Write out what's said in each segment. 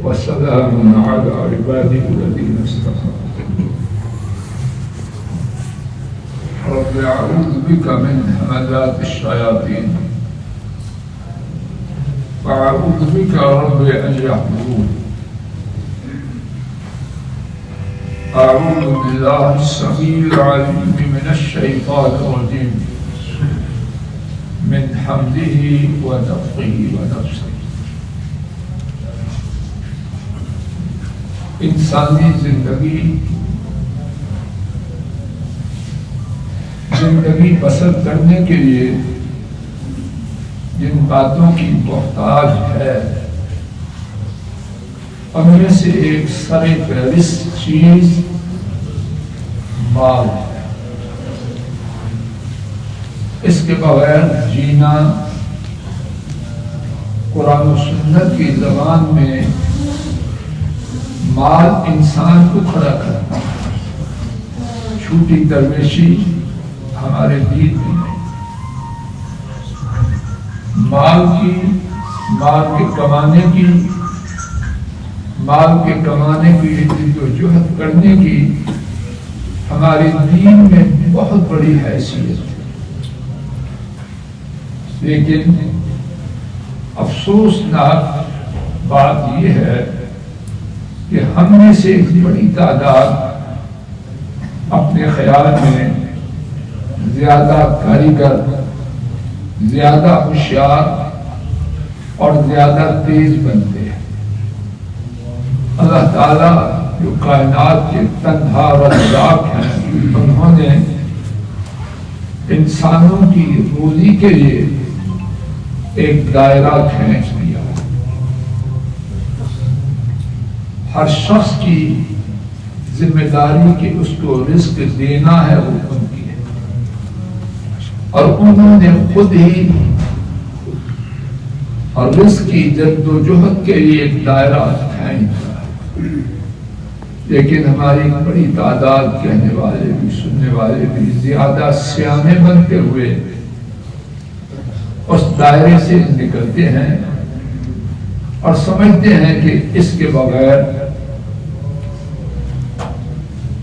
وسلام على عباده الذين اصطفى رب أعوذ بك من همزات الشياطين وأعوذ بك رب أن يحضرون أعوذ بالله السميع العليم من الشيطان الرجيم من حمده ونفخه ونفسه. انسانی زندگی بسر کرنے کے لیے جن باتوں کی محتاج ہے ان میں سے ایک سر فہرست چیز مال ہے. اس کے بغیر جینا قرآن و سنت کی زبان میں مال انسان کو کھڑا کرتا ہے. چھوٹی درویشی ہمارے دین میں نہیں. مال کے کمانے کی جدوجہد کرنے کی ہمارے دین میں بہت بڑی حیثیت ہے. لیکن افسوسناک بات یہ ہے کہ ہم میں سے ایک بڑی تعداد اپنے خیال میں زیادہ کاریگر، زیادہ ہوشیار اور زیادہ تیز بنتے ہیں. اللہ تعالیٰ جو کائنات کے تنہا رزاق ہیں انہوں نے انسانوں کی روزی کے لیے ایک دائرہ کھینچ دیا. ہر شخص کی ذمہ داری کہ اس کو رزق دینا ہے وہ ان کی ہے، اور انہوں نے خود ہی اور رزق کی جدوجہد کے لیے ایک دائرہ کھینچا. لیکن ہماری بڑی تعداد کہنے والے بھی سننے والے بھی زیادہ سیانے بنتے ہوئے اس دائرے سے نکلتے ہیں اور سمجھتے ہیں کہ اس کے بغیر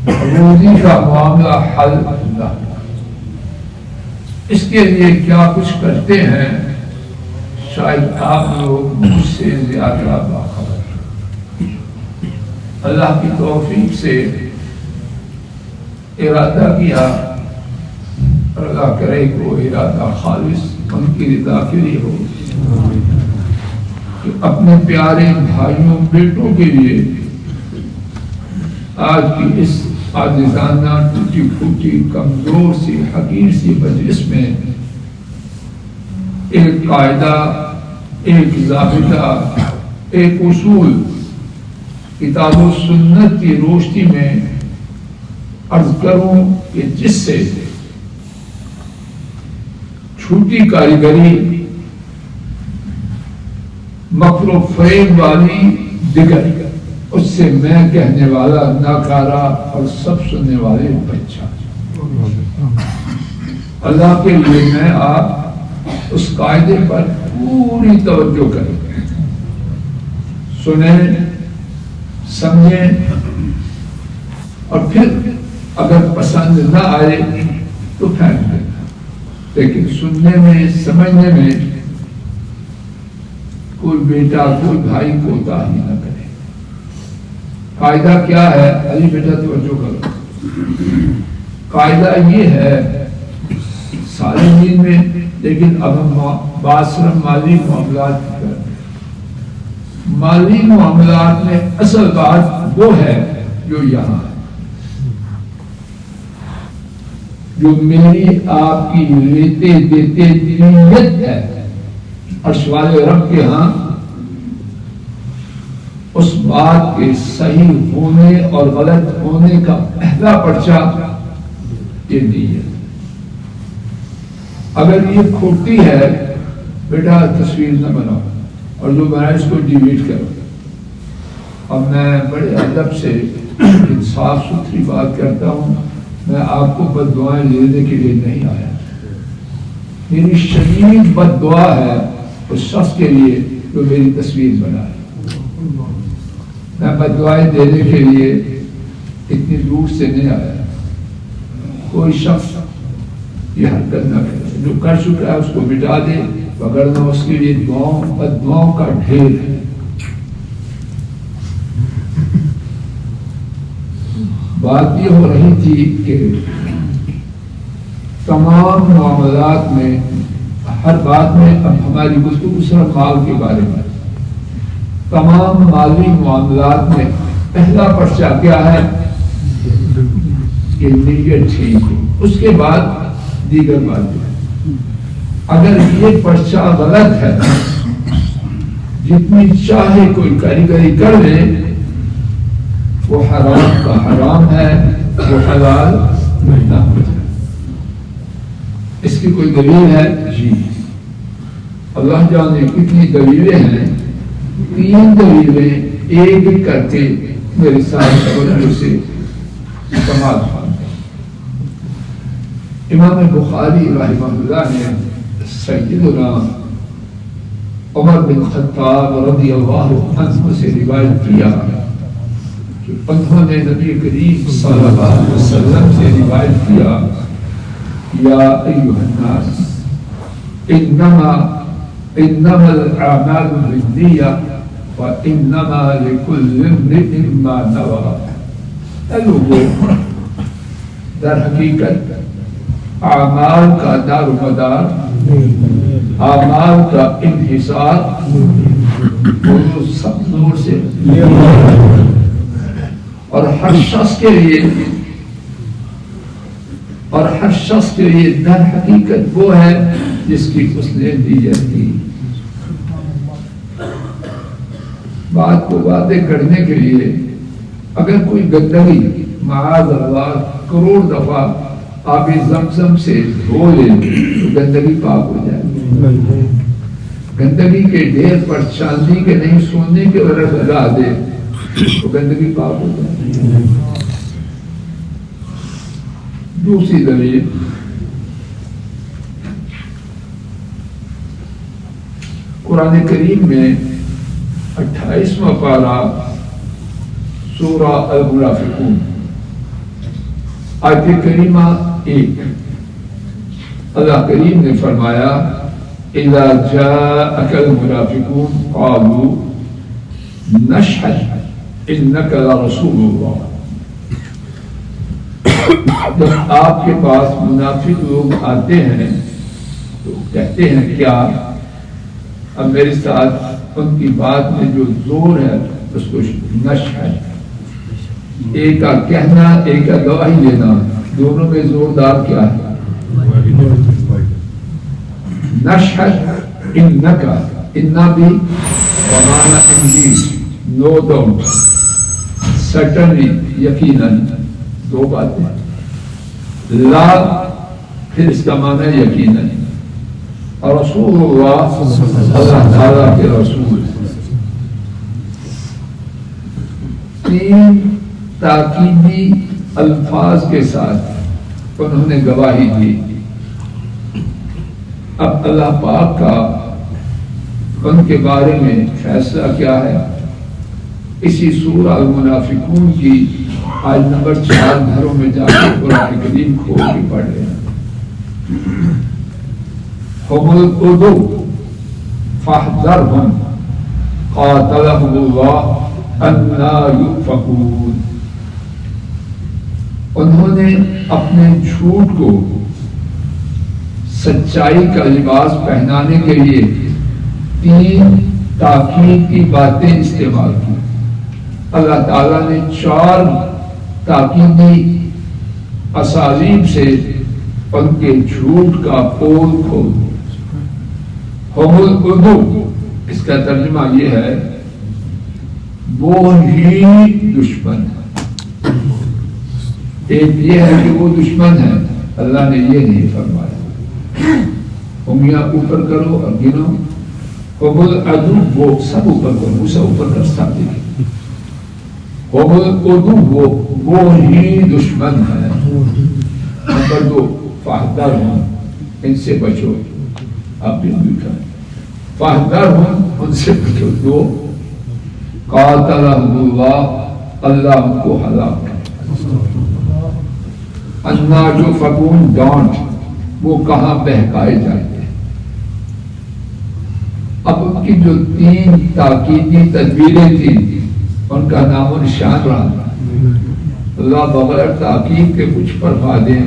روزی کا معاملہ حل نہ. اس کے لیے کیا کچھ کرتے ہیں شاید آپ لوگ مجھ سے زیادہ باخبر. اللہ کی توفیق سے ارادہ کیا، اللہ کرے کہ وہ ارادہ خالص ان کی رضا کے لیے ہو کہ اپنے پیارے بھائیوں بیٹوں کے لیے آج کی اس عاجزانہ ٹوٹی پھوٹی کمزور سی حقیر سی مجلس میں ایک قاعدہ، ایک ضابطہ، ایک اصول کتاب و سنت کی روشنی میں عرض کروں کہ جس سے چھوٹی کاریگری، مکر و فریب والی دیگر، اس سے میں کہنے والا ناکارہ اور سب سننے والے بچہ. اللہ کے لیے میں آپ اس قاعدے پر پوری توجہ کریں، سنیں، سمجھیں، اور پھر اگر پسند نہ آئے تو پھینک دینا. لیکن سننے میں، سمجھنے میں کوئی بیٹا، کوئی بھائی کوتاہی نہ کرے. قاعدہ کیا ہے؟ علی بیٹا توجہ کرو. قاعدہ یہ ہے سارے دین میں، لیکن اب ہم باصرف مالی معاملات کی کریں. مالی معاملات میں اصل بات وہ ہے جو یہاں ہے، جو میری آپ کی لیتے دیتے نیت ہے عرش والے رب کے ہاں. اس بات کے صحیح ہونے اور غلط ہونے کا پہلا پرچہ یہ نیت. اگر یہ کھوٹی ہے بیٹا تصویر نہ بناؤ اور جو بنا اس کو ڈیلیٹ کرو. اب میں بڑے ادب سے انصاف ستھری بات کرتا ہوں، میں آپ کو بد دعائیں لینے کے لیے نہیں آیا. میری شدید بد دعا ہے اس شخص کے لیے جو میری تصویر بنائے. میں بدوائیں دینے کے لیے اتنی دور سے نہیں آیا. کوئی شخص یہ حرکت نہ کرے، جو کر چکا ہے اس کو مٹا دے، وگرنہ اس کے لیے دعاؤں بددعاؤں کا ڈھیر ہے. بات یہ ہو رہی تھی کہ تمام معاملات میں، ہر بات میں، اب ہماری گفتگو صرف مال کے بارے میں، تمام مالی معاملات میں پہلا پرچہ کیا ہے کہ نیت ٹھیک ہو، اس کے بعد دیگر باتیں. اگر یہ پرچہ غلط ہے، جتنی چاہے کوئی کاریگری کر لے، وہ حرام کا حرام ہے، وہ حلال نہ ہو جائے. اس کی کوئی دلیل ہے؟ جی، اللہ جانے کتنی دلیلیں ہیں. 3 دلیلیں ایک ایک کر کے میرے ساتھ توجہ سے استعمال فرمائیں. امام بخاری رحمہ اللہ نے سیدنا عمر بن خطاب رضی اللہ عنہ سے روایت کیا کہ انہوں نے نبی کریم صلی اللہ علیہ وسلم سے روایت کیا، یا ایھا الناس انما الاعمال بالنیہ وانما لکل امرئ ما نوى. لوگوں، در حقیقت اعمال کا دار و مدار، اعمال کا انحصار سب نور سے، اور ہر شخص کے لیے در حقیقت وہ ہے جس کی اس نے نیت کی. بات کو واضح کرنے کے لیے اگر کوئی گندگی معاذ اللہ کروڑ دفعہ آب زمزم سے دھو لے تو گندگی پاک ہو جائے. گندگی کے ڈھیر پر چاندی کے نہیں سونے کے ورق لگا دے تو گندگی پاک ہو جائے. دوسری دلیل، قرآن کریم میں 28واں پارہ سورہ المنافقون آیت کریمہ 1، اللہ کریم نے فرمایا اذا جاءك المنافقون قالوا نشهد انك لرسول اللہ. جب آپ کے پاس منافق لوگ آتے ہیں تو کہتے ہیں کیا؟ اب میرے ساتھ ان کی بات میں جو زور ہے اس کو نشہد، ایک کا کہنا ایک کا گواہی لینا، دونوں میں زوردار کیا ہے؟ نشہد انکا، انا بھی بمانا انجیز، نو ڈاؤٹ، سرٹنلی، یقیناً، دو باتیں. لا پھر اس کا معنی یقیناً، اور رسول اللہ اللہ تعالیٰ کے رسول. 3 تاکیدی الفاظ کے ساتھ انہوں نے گواہی دی. اب اللہ پاک کا ان کے بارے میں فیصلہ کیا ہے؟ اسی سورہ المنافقون کی آیت نمبر 4 گھروں میں جا کے قرآن کریم کھول کے پڑھ رہے ہیں. هم العدو فاحذرهم قاتلهم الله انا يؤفكون. انہوں نے اپنے جھوٹ کو سچائی کا لباس پہنانے کے لیے 3 تاکید کی باتیں استعمال کی. اللہ تعالیٰ نے 4 تاکیدی اسالیب سے ان کے جھوٹ کا پول کھول دیا. ہم العدو، اس کا ترجمہ یہ ہے وہ ہی دشمن ہے. ایک یہ ہے کہ وہ دشمن ہے، اللہ نے یہ نہیں فرمایا. انگلیاں اوپر کرو اور گنو. ہم العدو، وہ سب اوپر کرو، اسے اوپر کر سکتے. ہم العدو، وہ ہی دشمن ہے. نمبر 2 فاحذرهم، ان سے بچو. آپ بھی لکھا فاحذرهم، ان سے پوچھو دو قاتلہم اللہ اللہ ان کو ہلاک کرے انا جو فکون ڈانٹ وہ کہاں بہکائے جاتے ہیں. اب ان کی جو 3 تاکیدی تدبیریں تھیں ان کا نام و نشان رہا. اللہ بغیر تاکید کے کچھ فرما دیں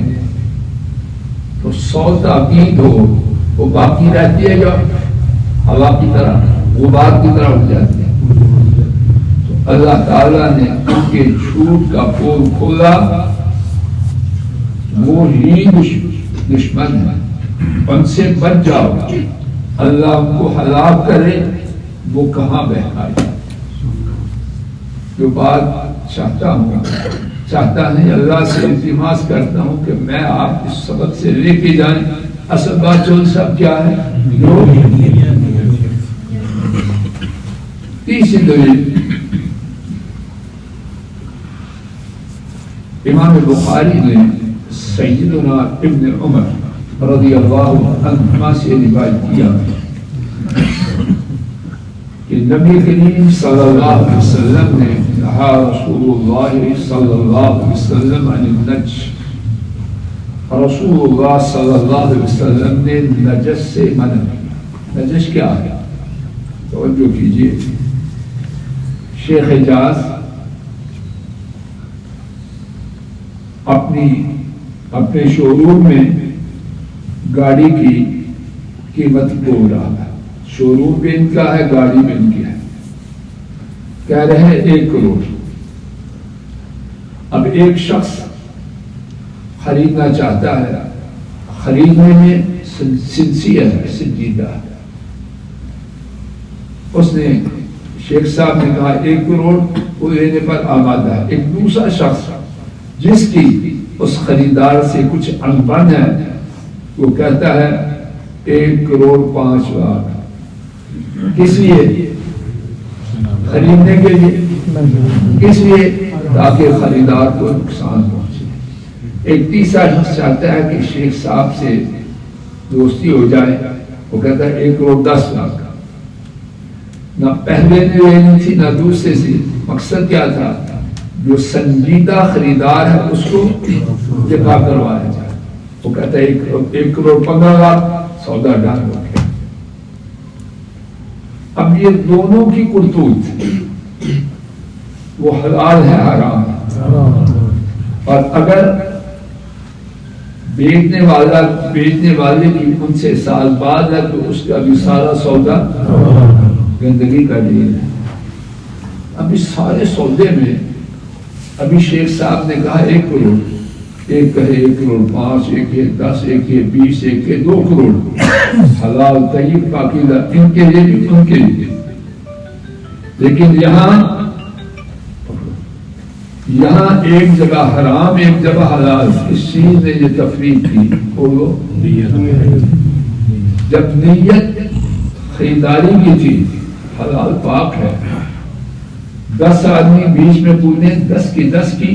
تو 100 تاکید ہو وہ باقی رہتی ہے جو ہوا کی طرح غبار کی طرح اٹھ جاتی ہے. تو اللہ تعالیٰ نے ان کے جھوٹ کا پول کھولا. وہ ہی دشمن ہے ان سے بچ جاؤ اللہ ان کو ہلاک کرے وہ کہاں بہکائے. جو بات چاہتا ہے اللہ سے التماس کرتا ہوں کہ میں آپ اس سبق سے لے کے جائیں. اصل بات جو سب کیا ہے تیسری دلیل امام بخاری نے سیدنا ابن عمر رضی اللہ عنہما سے روایت کیا کہ نبی کریم صلی اللہ علیہ وسلم نے کہا رسول اللہ صلی اللہ علیہ وسلم عن النجش. رسول اللہ صلی اللہ علیہ وسلم نے نجس سے منع کیا. نجس کیا ہے توجہ کیجیے. شیخ حجاز اپنے شو روم میں گاڑی کی قیمت بول رہا ہے. شو روم بھی ان کا ہے گاڑی بھی ان کی ہے. کہہ رہے ہیں 1 کروڑ. اب ایک شخص خریدنا چاہتا ہے خریدنے میں سنسیئر ہے سنجیدہ ہے. اس نے شیخ صاحب نے کہا 1 کروڑ وہ لینے پر آمادہ ہے. ایک دوسرا شخص جس کی اس خریدار سے کچھ انبن ہے وہ کہتا ہے 1 کروڑ 5 لاکھ. کس لیے؟ خریدنے کے لیے. کس لیے؟ تاکہ خریدار کو نقصان پہنچے. ایک تیسرا شخص چاہتا ہے کہ شیخ صاحب سے دوستی ہو جائے. وہ کہتا ہے 1 کروڑ 10 لاکھ. نہ پہلے نے لینی تھی نہ دوسرے سے. مقصد کیا تھا؟ جو سنجیدہ خریدار ہے اس کو دفاع کروایا جائے. وہ کہتا ہے 1 کروڑ 15 لاکھ سودا ڈن ہو گیا. اب یہ دونوں کی کرتوت وہ حلال ہے حرام ہے. اور اگر بیچنے والے کی ان سے سال بعد ہے تو اس کا بھی سارا سودا گندگی کا ڈھیر ہے. اب اس سارے سودے میں ابھی شیخ صاحب نے کہا 1 کروڑ. ایک کہے 1 کروڑ 5, ایک ہے 10, ایک ہے 20, ایک ہے 2 کروڑ. حلال طیب پاکیزہ ان کے لیے بھی ان کے لیے. لیکن یہاں ایک جگہ حرام ایک جگہ حلال. اس چیز نے یہ تفریق کی. بولو جب نیت خریداری کی تھی حلال پاک ہے. 10 آدمی بیچ میں پوچھیں 10 کی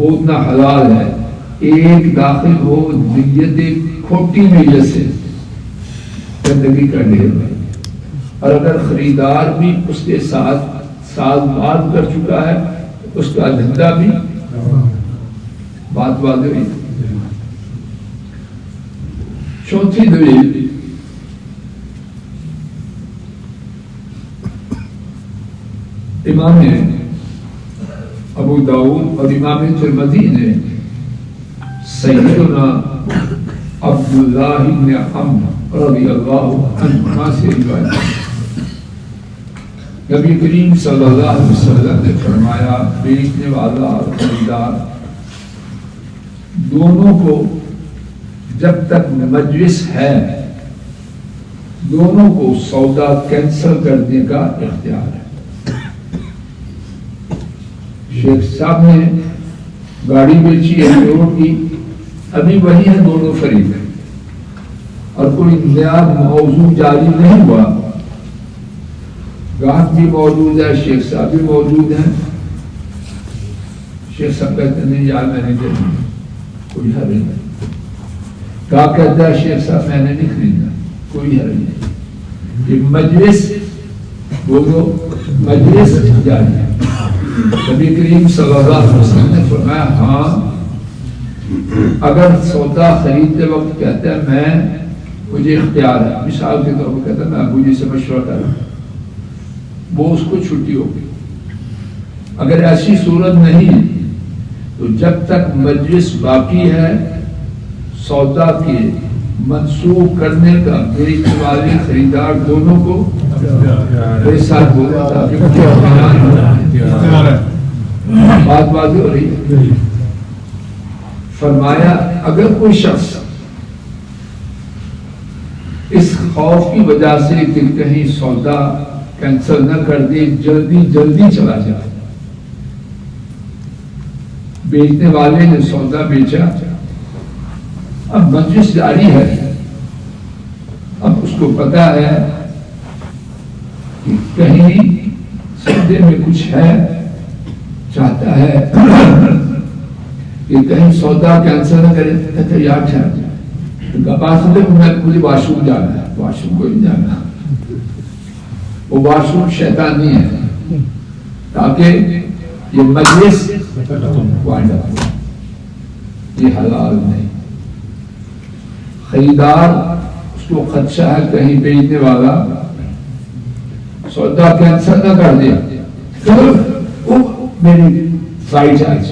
اتنا حلال ہے. ایک داخل ہو نیت کھوٹی نیت سے گندگی کا ڈھیر ہے. اور اگر خریدار بھی اس کے ساتھ سال بعد کر چکا ہے اس کا دھندا بھی بات واضح ہوئی. چوتھی دلیل امام ابو داؤد اور امام ترمذی نے سیدنا عبداللہ بن عمرو رضی اللہ عنہما سے روایت. نبی کریم صلی اللہ علیہ وسلم نے فرمایا بیچنے والا اور خریدار دونوں کو جب تک مجلس ہے دونوں کو سودا کینسل کرنے کا اختیار ہے. شیخ صاحب نے گاڑی بیچی 1 کروڑ کی. ابھی وہی ہے دونوں فریق ہیں اور کوئی نیا موضوع جاری نہیں ہوا. گاہک بھی موجود ہے شیخ صاحب بھی موجود ہیں. شیخ صاحب کہتے نہیں یار میں نے دیکھا کوئی حرج نہیں. کہا کہتا ہے شیخ صاحب میں نے نہیں خریدنا کوئی حرج نہیں. یہ مجلس بولو مجلس جاری ہے. نبی کریم صلی اللہ علیہ وسلم نے فرمایا ہاں اگر سودا خریدتے وقت کہتا ہے مجھے اختیار ہے, مثال کے طور پر کہتا ہے میں ابو جی سے مشورہ کر رہا ہوں, وہ اس کو چھٹی ہوگی. اگر ایسی صورت نہیں تو جب تک مجلس باقی ہے سودا کے منسوخ کرنے کا بیچنے والے خریدار دونوں کو میرے ساتھ بولا بات واضح ہو رہی ہے. فرمایا اگر کوئی شخص اس خوف کی وجہ سے کہ کہیں سودا کینسل نہ کر دے جلدی جلدی چلا جائے, بیچنے والے نے سودا بیچا اب مجلس جاری ہے, اب اس کو پتا ہے کہ کہیں سودے میں کچھ ہے, چاہتا ہے کہ کہیں سودا کینسل نہ کرے, کہتے یار مجھے واش روم جانا ہے, واش روم کو نہیں جانا, وہ واش روم شیطانی ہے تاکہ یہ مجلس وائنڈ اپ ہو, یہ حلال نہیں. خریدار اس کو خدشہ ہے کہیں بیچنے والا سودا کینسل نہ کر دیا, میری فلائٹ آج.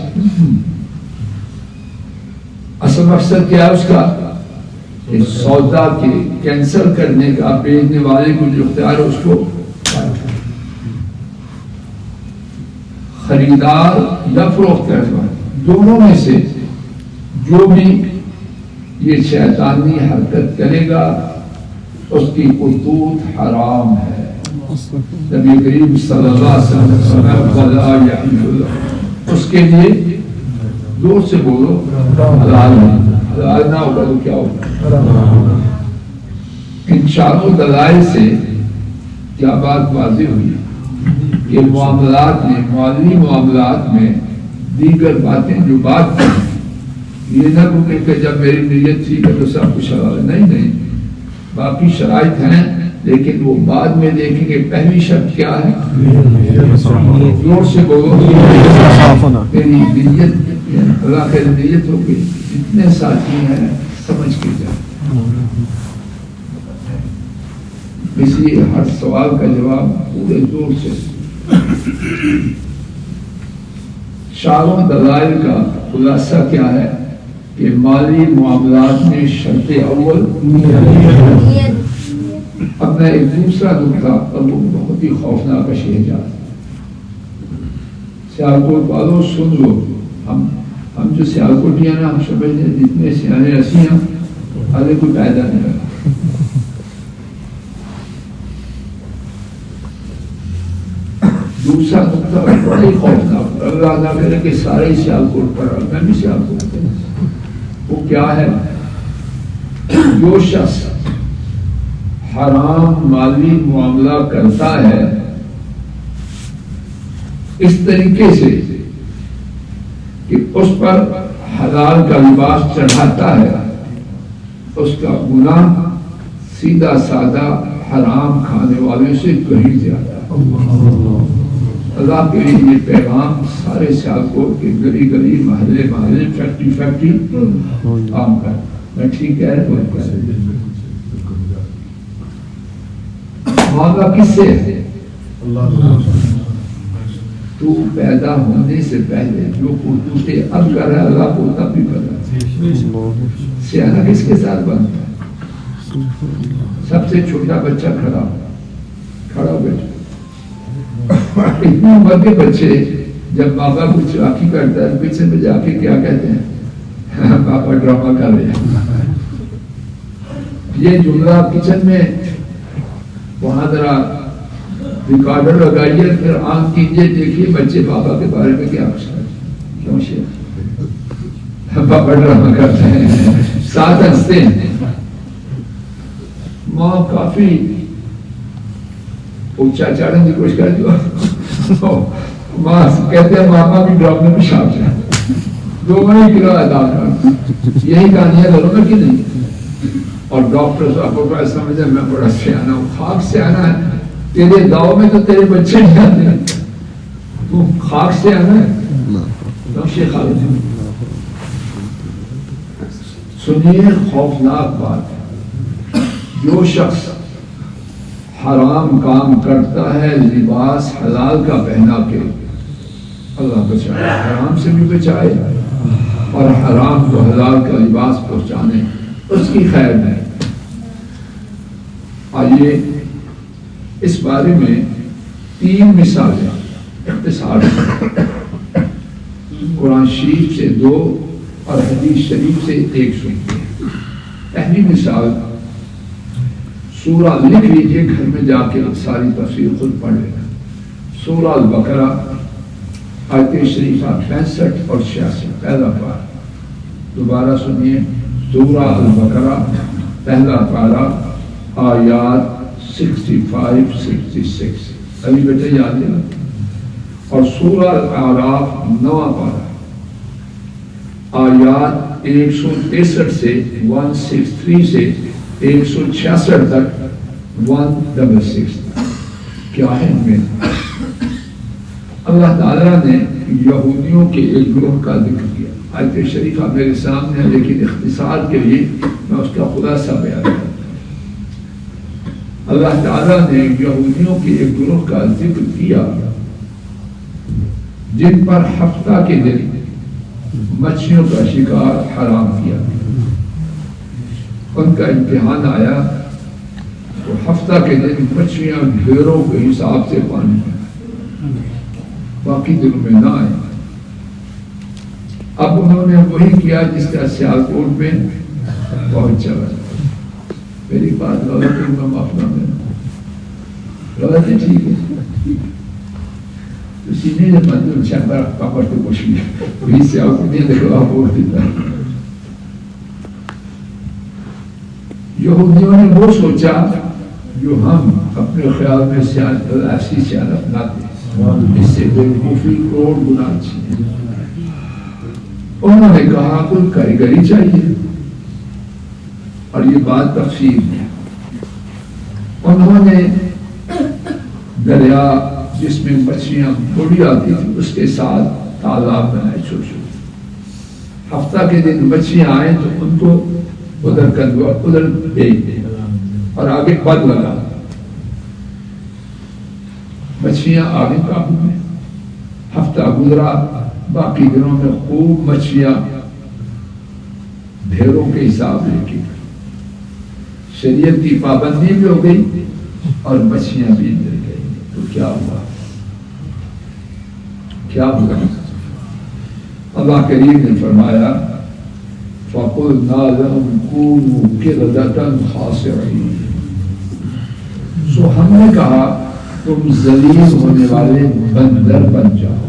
اصل مقصد کیا ہے اس کا کہ سودا کے کینسل کرنے کا بیچنے والے کو جو اختیار ہے اس کو خریدار یا فروخت کرنے والے دونوں میں سے جو بھی یہ شیطانی حرکت کرے گا اس کی حدود حرام ہے. نبی کریم صلی اللہ علیہ وسلم اس کے لیے زور سے بولو حلال نہ ہوگا تو کیا ہوگا. ان چاروں دلائل سے کیا بات واضح ہوئی کہ معاملات میں مالی معاملات میں دیگر باتیں جو بات کی یہ نہ کہیں کہ جب میری نیت تھی کہ تو سب کچھ حلال ہے, نہیں باقی شرائط ہیں لیکن وہ بعد میں دیکھیں گے. پہلی شرط کیا ہے, زور سے بولو میری نیت اللہ کی نیت ہوگی. جتنے ساتھی ہیں سمجھ کے جائیں, اس لیے ہر سوال کا جواب پورے زور سے. چاروں دلائل کا خلاصہ کیا ہے کہ مالی معاملات میں شرط اول. اب میں ایک دوسرا نکتہ اور وہ بہت ہی خوفناک شہر جا سیالکوٹ والوں سن لو. ہم جو سیالکوٹی ہیں نا ہم سمجھتے ہیں جتنے سیانے ایسی ہیں ارے کوئی پیدا نہیں رہا. دوسرا نکتہ بڑا ہی خوفناک, اللہ نہ کرے کہ سارے سیالکوٹ پر میں بھی سیالکوٹ ہوں. وہ کیا ہے, جو شخص حرام مالی معاملہ کرتا ہے اس طریقے سے کہ اس پر حلال کا لباس چڑھاتا ہے, اس کا گناہ سیدھا سادہ حرام کھانے والوں سے کہیں زیادہ. اللہ کے لیے یہ پیغام سارے سیالکوٹ کے گلی گلی محلے محلے فیکٹری فیکٹری کام کر. میں ٹھیک ہے معاملہ کس سے ہے؟ تو پیدا ہونے سے پہلے جو کرتوتے اب کر رہا ہے اللہ کو تب بھی کر رہا ہے. سیاح کس کے ساتھ بنتا ہے؟ سب سے چھوٹا بچہ کھڑا بیٹھا. اتنی عمر کے بچے جب ماں باپ کو چاکی کرتا ہے پیچھے میں جا کے کیا کہتے ہیں, پاپا ڈرامہ کر رہے ہیں. یہ جملہ کچن میں وہاں ذرا ریکارڈر لگائیے پھر آنکھ کیجیے دیکھیے بچے پاپا کے بارے میں کیا کیوں شیئر پاپا ڈرامہ کرتے ہیں, ساتھ ہنستے ہیں. ماں کافی اونچا چڑھنے کی کوشش کر دو, ماں کہتے ہیں ماما بھی ڈرامے میں شامل ہے, دونوں ہی کرایہ ادا کر. یہی کہانیاں گھروں میں کی نہیں. اور ڈاکٹر صاحب کو سمجھے میں بڑا سیانا ہوں, خاک سیانا ہے تیرے گاؤں میں تو تیرے بچے نہیں آتے، تو خاک سے آنا ہے. نقش خالد سنیے، خوفناک بات ہے، جو شخص حرام کام کرتا ہے لباس حلال کا پہنا کے، اللہ بچائے، حرام سے بھی بچائے اور حرام کو حلال کا لباس پہنچانے، اس کی خیر نہیں. آئیے اس بارے میں 3 مثالیں اختصار سے، قرآن شریف سے 2 اور حدیث شریف سے 1 سنتے ہیں. پہلی مثال، سورہ لکھ لیجئے گھر میں جا کے، ساری تفسیر خود پڑھ لینا. سورہ البقرہ آیت شریفہ 65 اور 86، پہلا پارہ. دوبارہ سنیے، سورہ البقرہ پہلا پارہ آیات 65-66. ابھی بیٹے یاد ہے. اور سورہ الاعراف 9واں پارہ آیات 163 سے 163 سے 166 تک 166. کیا ہے ان میں؟ اللہ تعالیٰ نے یہودیوں کے ایک گروہ کا ذکر کیا. آیت شریفہ میرے سامنے ہے، لیکن اختصار کے لیے میں اس کا خلاصہ بیان کرتا ہوں. اللہ تعالیٰ نے یہودیوں کے ایک گروہ کا ذکر کیا جن پر ہفتہ کے دن مچھلیوں کا شکار حرام کیا. ان کا امتحان آیا تو ہفتہ کے دن مچھلیاں ڈھیروں کے حساب سے پانی میں، باقی دنوں میں نہ آئے. اب انہوں نے وہی کیا جس کا سیالکوٹ میں بہت چلا. میری بات غلط ہے، میں معاف نہ کرنا، غلط ہے، ٹھیک ہے. تو سینے نے مندر چندر کپڑ تو کچھ نہیں، وہی سیالکوٹ نے دیکھو آپ بول دیتا. یہودیوں نے وہ سوچا جو ہم اپنے خیال میں ایسی سیالت نہ دیں، اس سے بیوقوفی کروڑ گنا اچھی ہے. انہوں نے کہا کوئی کاریگری چاہیے، اور یہ بات تفصیل ہے. انہوں نے دریا جس میں مچھلیاں بڑی آتی تھی اس کے ساتھ تالاب بنائے چھوٹے چھوٹے. ہفتہ کے دن مچھلیاں آئیں تو ان کو ادھر کندوا ادھر بھیج دیں اور آگے بند لگا. مچھلیاں آگے قابو میں. ہفتہ گزرا، باقی دنوں میں خوب مچھلیاں ڈھیروں کے حساب لے کے. شریعت کی پابندی بھی ہو گئی اور مچھلیاں بھی مل گئی. تو کیا ہوا؟ کیا ہوا؟ اللہ کریم نے فرمایا فَقُلْنَا لَهُمْ كُونُوا قِرَدَةً خَاسِعِينَ. سو ہم نے کہا تم ذلیل ہونے والے بندر بن جاؤ.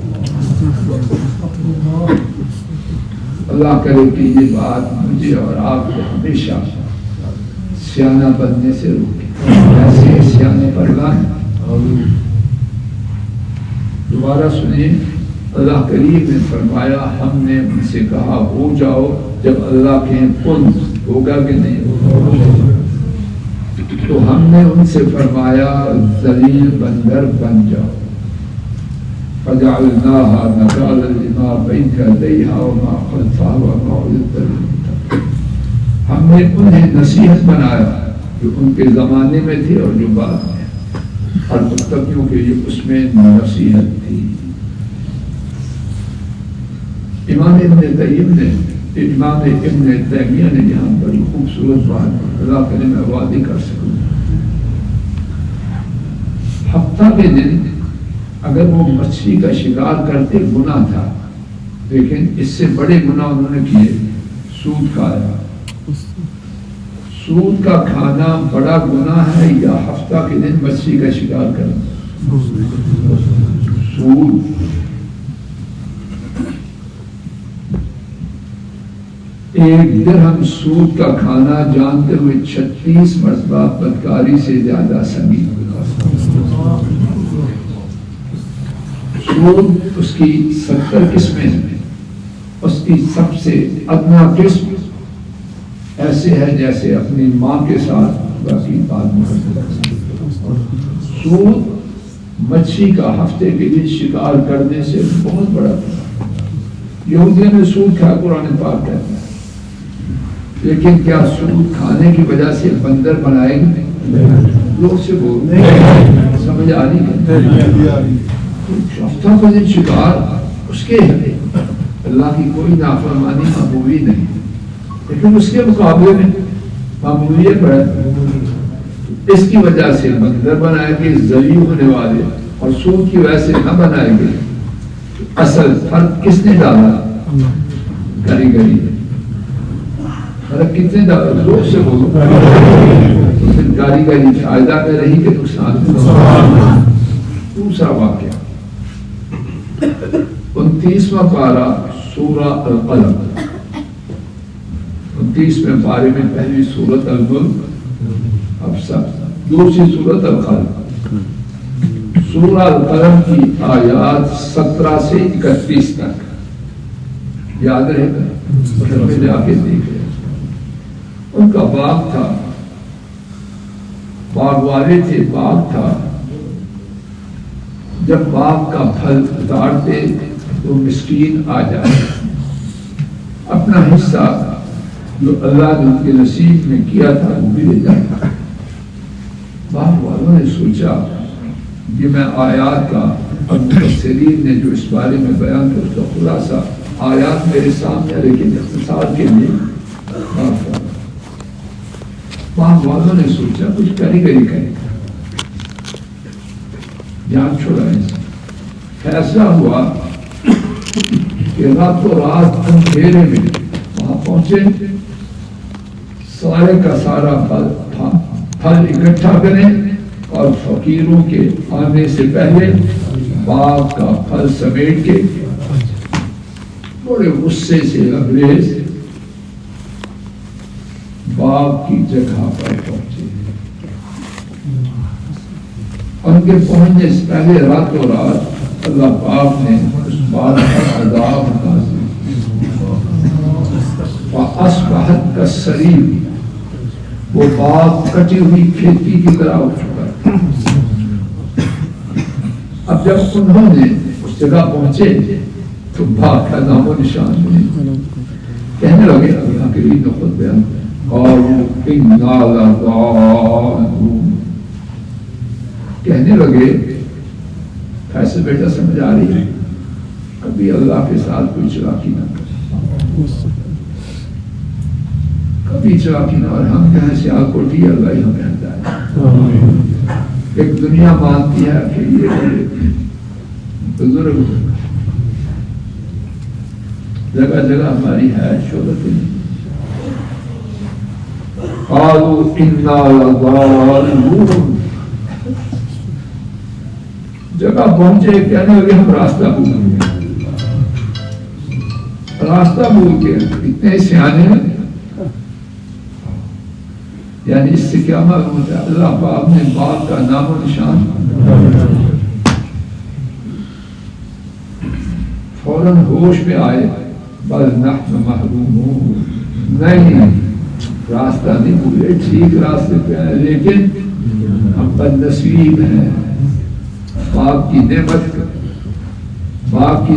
اللہ کرے کہ یہ بات مجھے اور آپ کو ہمیشہ سیانہ بننے سے روکے، ایسے سیانے پر لائیں. دوبارہ سنیں، اللہ کریم نے فرمایا ہم نے ان سے کہا ہو جاؤ. جب اللہ کہیں کن، ہوگا کہ نہیں ہوگا؟ تو ہم نے ان سے فرمایا ذلیل بندر بن جاؤ. فَجَعَلْنَاهَا نَكَالًا لِمَا بَيْنَ يَدَيْهَا وَمَا خَلْفَهَا وَمَوْعِظَةً لِلْمُتَّقِينَ. ہم نے انہیں نصیحت بنایا جو ان کے زمانے میں تھے اور جو بعد میں، اور متقیوں کے لیے اس میں نصیحت تھی. امام ابن تیمیہ نے یہاں بڑی خوبصورت بات اللہ کرے میں واضح کر سکوں. ہفتہ کے دن اگر وہ مچھلی کا شکار کرتے گناہ تھا، لیکن اس سے بڑے گناہ انہوں نے کیے. سود کھایا. سود کا کھانا بڑا گناہ ہے یا ہفتہ کے دن مچھلی کا شکار کرنا؟ سود. ایک درہم سود کا کھانا جانتے ہوئے 36 مرتبہ بدکاری سے زیادہ سنگین گناہ. سود اس کی 70 قسمیں ہیں. اس کی سب سے ادنا قسم ایسے ہے جیسے اپنی ماں کے ساتھ باقی بات. سود مچھی کا ہفتے کے لیے شکار کرنے سے بہت بڑا تھا. یہودیوں نے سود کھایا، قرآن پاک کہتا ہے. لیکن کیا سود کھانے کی وجہ سے بندر بنائے گی؟ لوگ سے بول سمجھ آ رہی؟ ہفتہ کا دن شکار اس کے اللہ کی کوئی نافرمانی معمولی نہیں، لیکن اس کے مقابلے میں معمولیت ہے. اس کی وجہ سے بندر بنائے گے ذلیل ہونے والے، اور سود کی وجہ سے نہ بنائے گے. اصل فرق کس نے ڈالا؟ کاریگری. فرق کتنے ڈالا؟ زور سے بولو. کاریگری فائدہ میں رہی کہ نقصان میں. دوسرا واقعہ 29واں پارہ سورہ القلم. 29ویں پارے میں پہلی سورت الملک، اب سب دوسری سورت القلم. سورہ القلم کی آیات 17 سے 31 تک یاد رہے گا، گھر میں جا کے دیکھ رہے. ان کا باغ تھا، باغ والے تھے، باغ تھا. جب باغ کا پھل اتارتے تو مسکین آ جائے، اپنا حصہ جو اللہ نے ان کے نصیب میں کیا تھا وہ بھی لے جاتا. باغ والوں نے سوچا کہ میں آیات کا، اب مفسرین نے جو اس بارے میں بیان کیا اس کا خلاصہ آیات میرے سامنے، لیکن اختصار کے لیے باغ والوں نے سوچا کچھ کاریگری کرے، جان چھوڑائیں. فیصلہ ہوا کہ راتوں رات اندھیرے میں وہاں پہنچے، سارے کا سارا پھل اکٹھا کریں اور فقیروں کے آنے سے پہلے باغ کا پھل سمیٹ کے بڑے غصے سے لبریز باغ کی جگہ پر پہنچے. ان کے پہنچنے سے پہلے راتوں رات اللہ پاک نے اس باغ پر عذاب نازل فاصبحت کالصریم. وہ باغ کٹی ہوئی کھیتی کی طرح ہو چکا تھا. اب جب انہوں نے اس جگہ پہنچے تو باغ کا نام و نشان نہیں. کہنے لگے، اللہ کے لیے خود بیان، کہنے لگے ایسے بیٹا سمجھ آ رہی ہے، کبھی اللہ کے ساتھ کوئی چلاکی نہ کرے، کبھی چلاکی نہ. اور ہم کہیں سیال کوٹی، اللہ ہی ہمیں ہدایت. ایک دنیا مانتی ہے کہ یہ بزرگ جگہ جگہ ہماری ہے شہرت نہیں. قالوا انا لضالون. جگہ پہنچے کہنے لگے ہم راستہ بھول گئے، راستہ بھول گئے. اتنے سیانے ہیں. یعنی اس سے کیا معلوم ہوتا ہے؟ اللہ پاک نے باغ کا نام و نشان فوراً ہوش میں آئے. بل نحن محرومون. نہیں، راستہ نہیں بھولے، ٹھیک راستے پہ آئے، لیکن ہم بد نصیب ہیں. باغ کی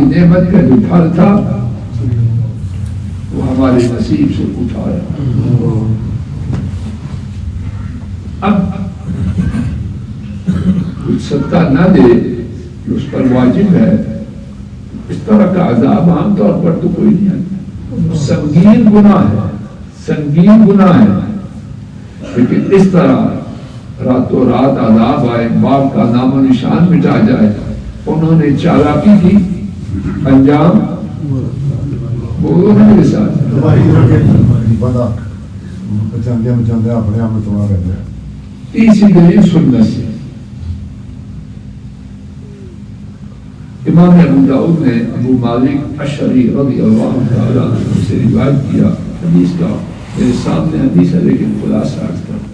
نعمت کا جو پھل تھا وہ ہمارے نصیب سے اٹھایا. اب کچھ صدقہ نہ دے جو اس پر واجب ہے، اس طرح کا عذاب عام طور پر تو کوئی نہیں آتا. سنگین گناہ ہے، لیکن اس طرح راتوں رات عذاب آئے، باغ کا نام و نشان مٹا جائے. انہوں نے چالاکی کی، انجام بولو نا میرے ساتھ. تیسری دلیل سنت سے. امام ابو داؤد نے ابو مالک اشعری رضی اللہ تعالی عنہ سے روایت کیا حدیث کا. میرے سامنے حدیث ہے لیکن خلاصہ عرض کرتا ہوں.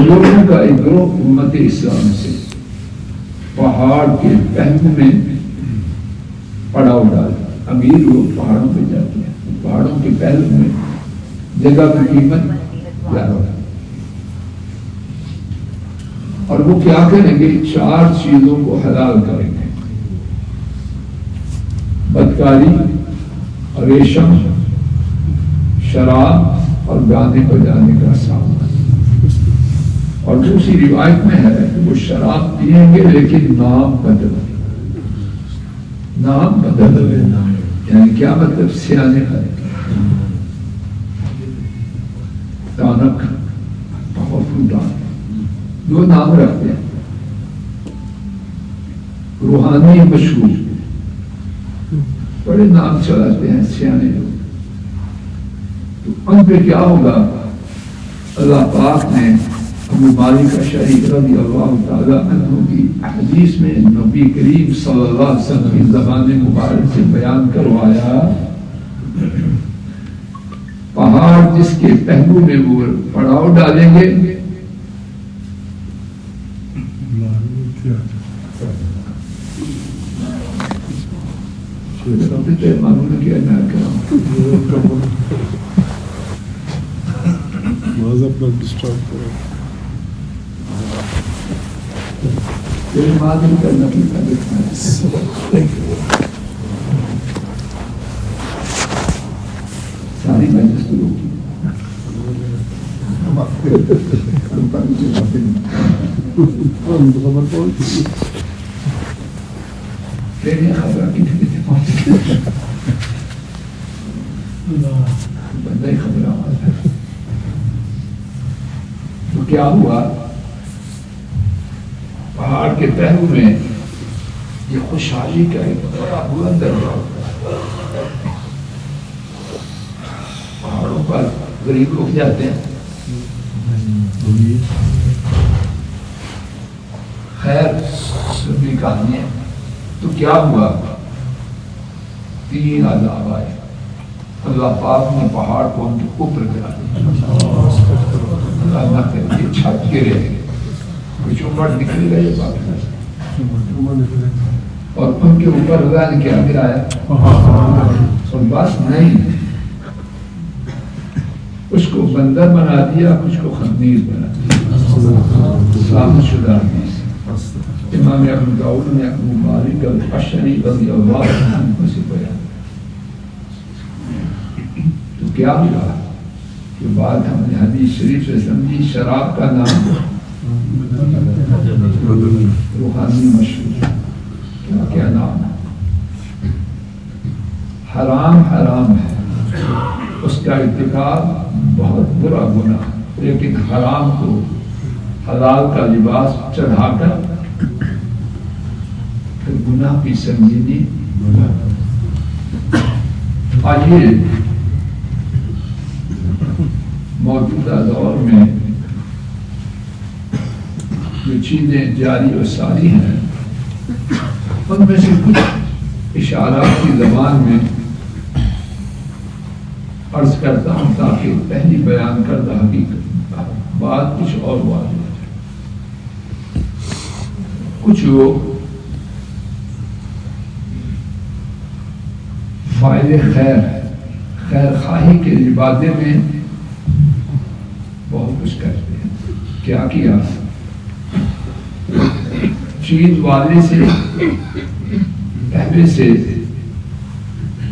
لوگوں کا ایک گروہ امت اسلام سے پہاڑ کے پہلو میں پڑاؤ ڈالا. امیر لوگ پہاڑوں پہ جاتے ہیں، پہاڑوں کے پہلو میں جگہ کی قیمت زیادہ. اور وہ کیا کریں گے؟ 4 چیزوں کو حلال کریں گے: بدکاری، ریشم، شراب اور گانے بجانے کا سامان۔ اور دوسری روایت میں ہے کہ وہ شراب پیئیں گے لیکن نام بدل، نام بدل، یعنی کیا مطلب؟ سیانے دانک، دان، جو نام رکھتے ہیں، روحانی مشہور، بڑے نام چلاتے ہیں سیانے لوگ۔ تو ان پہ کیا ہوگا؟ اللہ پاک نے ابو مالک اشعری رضی اللہ تعالی عنہ کی حدیث میں نبی کریم صلی اللہ علیہ وسلم کی زبان مبارک سے بیان کروایا، پہاڑ جس کے پہلو میں وہ پڑاؤ ڈالیں گے، معلوم کیا نہ ساری مجلس تو خبر کی بندہ ہی خبر آواز ہے۔ تو کیا ہوا؟ پہاڑ کے پہلو میں یہ خوشحالی کا ایک بڑا بلند درجہ ہوتا ہے۔ پہاڑوں پر غریب لوگ جاتے ہیں، خیر سنی کہانی ہے۔ تو کیا ہوا؟ 3 عذاب آئے، اللہ پاک نے پہاڑ کو ان کے اوپر گرا دیا، اللہ نہ کرے یہ چھت گرے، کچھ عمر نکل گئے باقی، اور ان کے اوپر اللہ نے کیا گرایا؟ اور بس نہیں، اس کو بندر بنا دیا، کچھ کو خنزیر بنا دیا، سامنے شدہ حدیث۔ امام ابو داؤد نے ابو مالک الاشعری رضی اللہ عنہ سے بیان۔ تو کیا ہوا کہ بعد ہم نے حدیث شریف سے سمجھی شراب کا نام روحانی مشہور، کیا کیا نام ہے؟ حرام حرام ہے، اس کا ارتکاب بہت برا گناہ، لیکن حرام کو حلال کا لباس چڑھا کر پھر گناہ کی سنجیدگی۔ آئیے موجودہ دور میں جو چیزیں جاری و ساری ہیں ان میں سے کچھ اشارات کی زبان میں عرض کرتا ہوں تاکہ پہلی بیان کردہ حقیقت بات کچھ اور واضح ہو جائے۔ کچھ لوگ فائدے خیر خواہی کے لبادے میں بہت کچھ کرتے ہیں۔ کیا کیا؟ چیز والے سے پہلے سے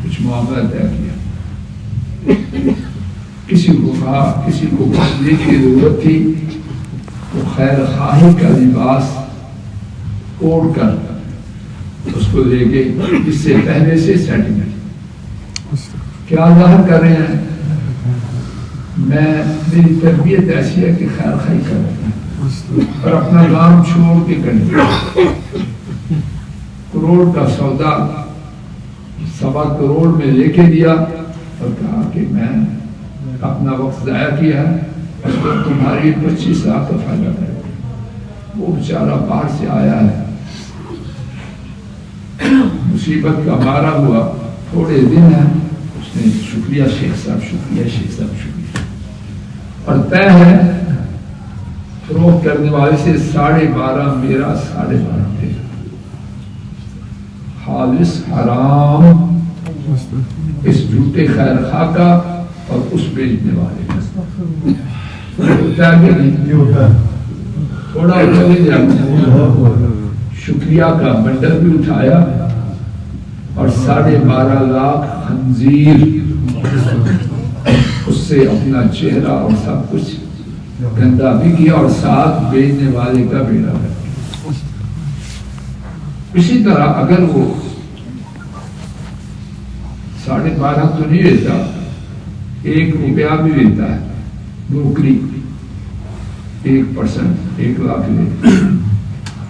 کچھ معاملہ طے کیا، کسی کو کہا، کسی کو بچنے کی ضرورت تھی تو خیر خواہی کا لباس اوڑھ کر اس کو لے کے اس سے پہلے سے سیٹنگ کیا ظاہر کر رہے ہیں؟ میری تربیت ایسی ہے کہ خیر خواہی کر رہے ہیں اور اپنا کام چھوڑ کے کریں۔ کروڑ کا سودا 1.25 کروڑ میں لے کے دیا اور کہا کہ میں اپنا وقت ضائع کیا ہے، اس کو تمہاری 25 لاکھ کا فائدہ کرے۔ وہ بیچارہ باہر سے آیا ہے، مصیبت کا مارا ہوا، تھوڑے دن ہے، اس نے شکریہ شیخ صاحب، شکریہ شیخ صاحب، شکریہ، اور طے ہے فروخت کرنے والے سے 12.5 میرا، 12.5 میرا، خالص حرام اس جھوٹے خیر خواہ کا اور اس بیچنے والے کا۔ ہوتا ہے کہ نہیں ہوتا؟ تھوڑا شکریہ کا بنڈل بھی اٹھایا اور 12.5 لاکھ خنزیر اس سے اپنا چہرہ اور سب کچھ گندا بھی کیا اور ساتھ بیچنے والے کا بیڑا ہے. اسی طرح اگر وہ 12.5 تو نہیں لیتا، 1 روپیہ بھی لیتا ہے بروکری، 1% 1 لاکھ لے،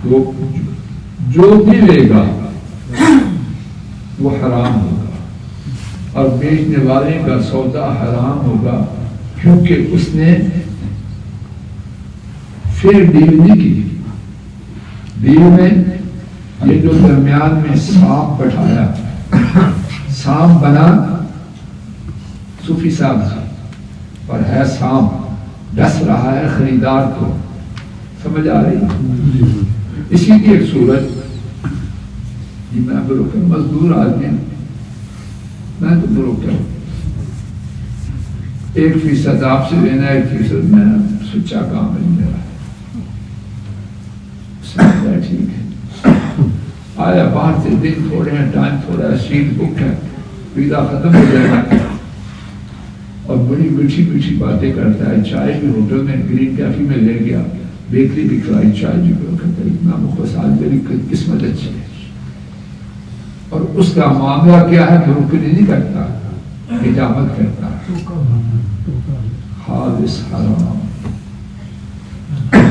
تو جو بھی لے گا وہ حرام ہوگا اور بیچنے والے کا سودا حرام ہوگا، کیونکہ اس نے پھر ڈیل نہیں کی. ڈیل میں یہ جو درمیان میں سانپ بٹھایا، سانپ بنا صوفی صاحب اور ہے سانپ، ڈس رہا ہے خریدار کو. سمجھ آ رہی؟ اسی کی ایک صورت، میں بروکر مزدور آدمی ہوں، میں تو بروکر ہوں، 1% آپ سے لینا، 1% میں سچا کام ہے میرا. ٹھیک ہے، آیا باہر سے، دن تھوڑے ہیں، ٹائم تھوڑا ہے، سیٹ بک ہے، ویزا ختم ہو جائے گا، اور بڑی میٹھی میٹھی باتیں کرتا ہے. چائے بھی ہوٹل میں گرین کیفے میں لے گیا، بیکری بھی کھلائی، چائے بھی کرتا ہے. اتنا مختصر، میری قسمت اچھی ہے. اور اس کا معاملہ کیا ہے؟ بروکری نہیں کرتا، حجامت کرتا ہے، خالص حرام.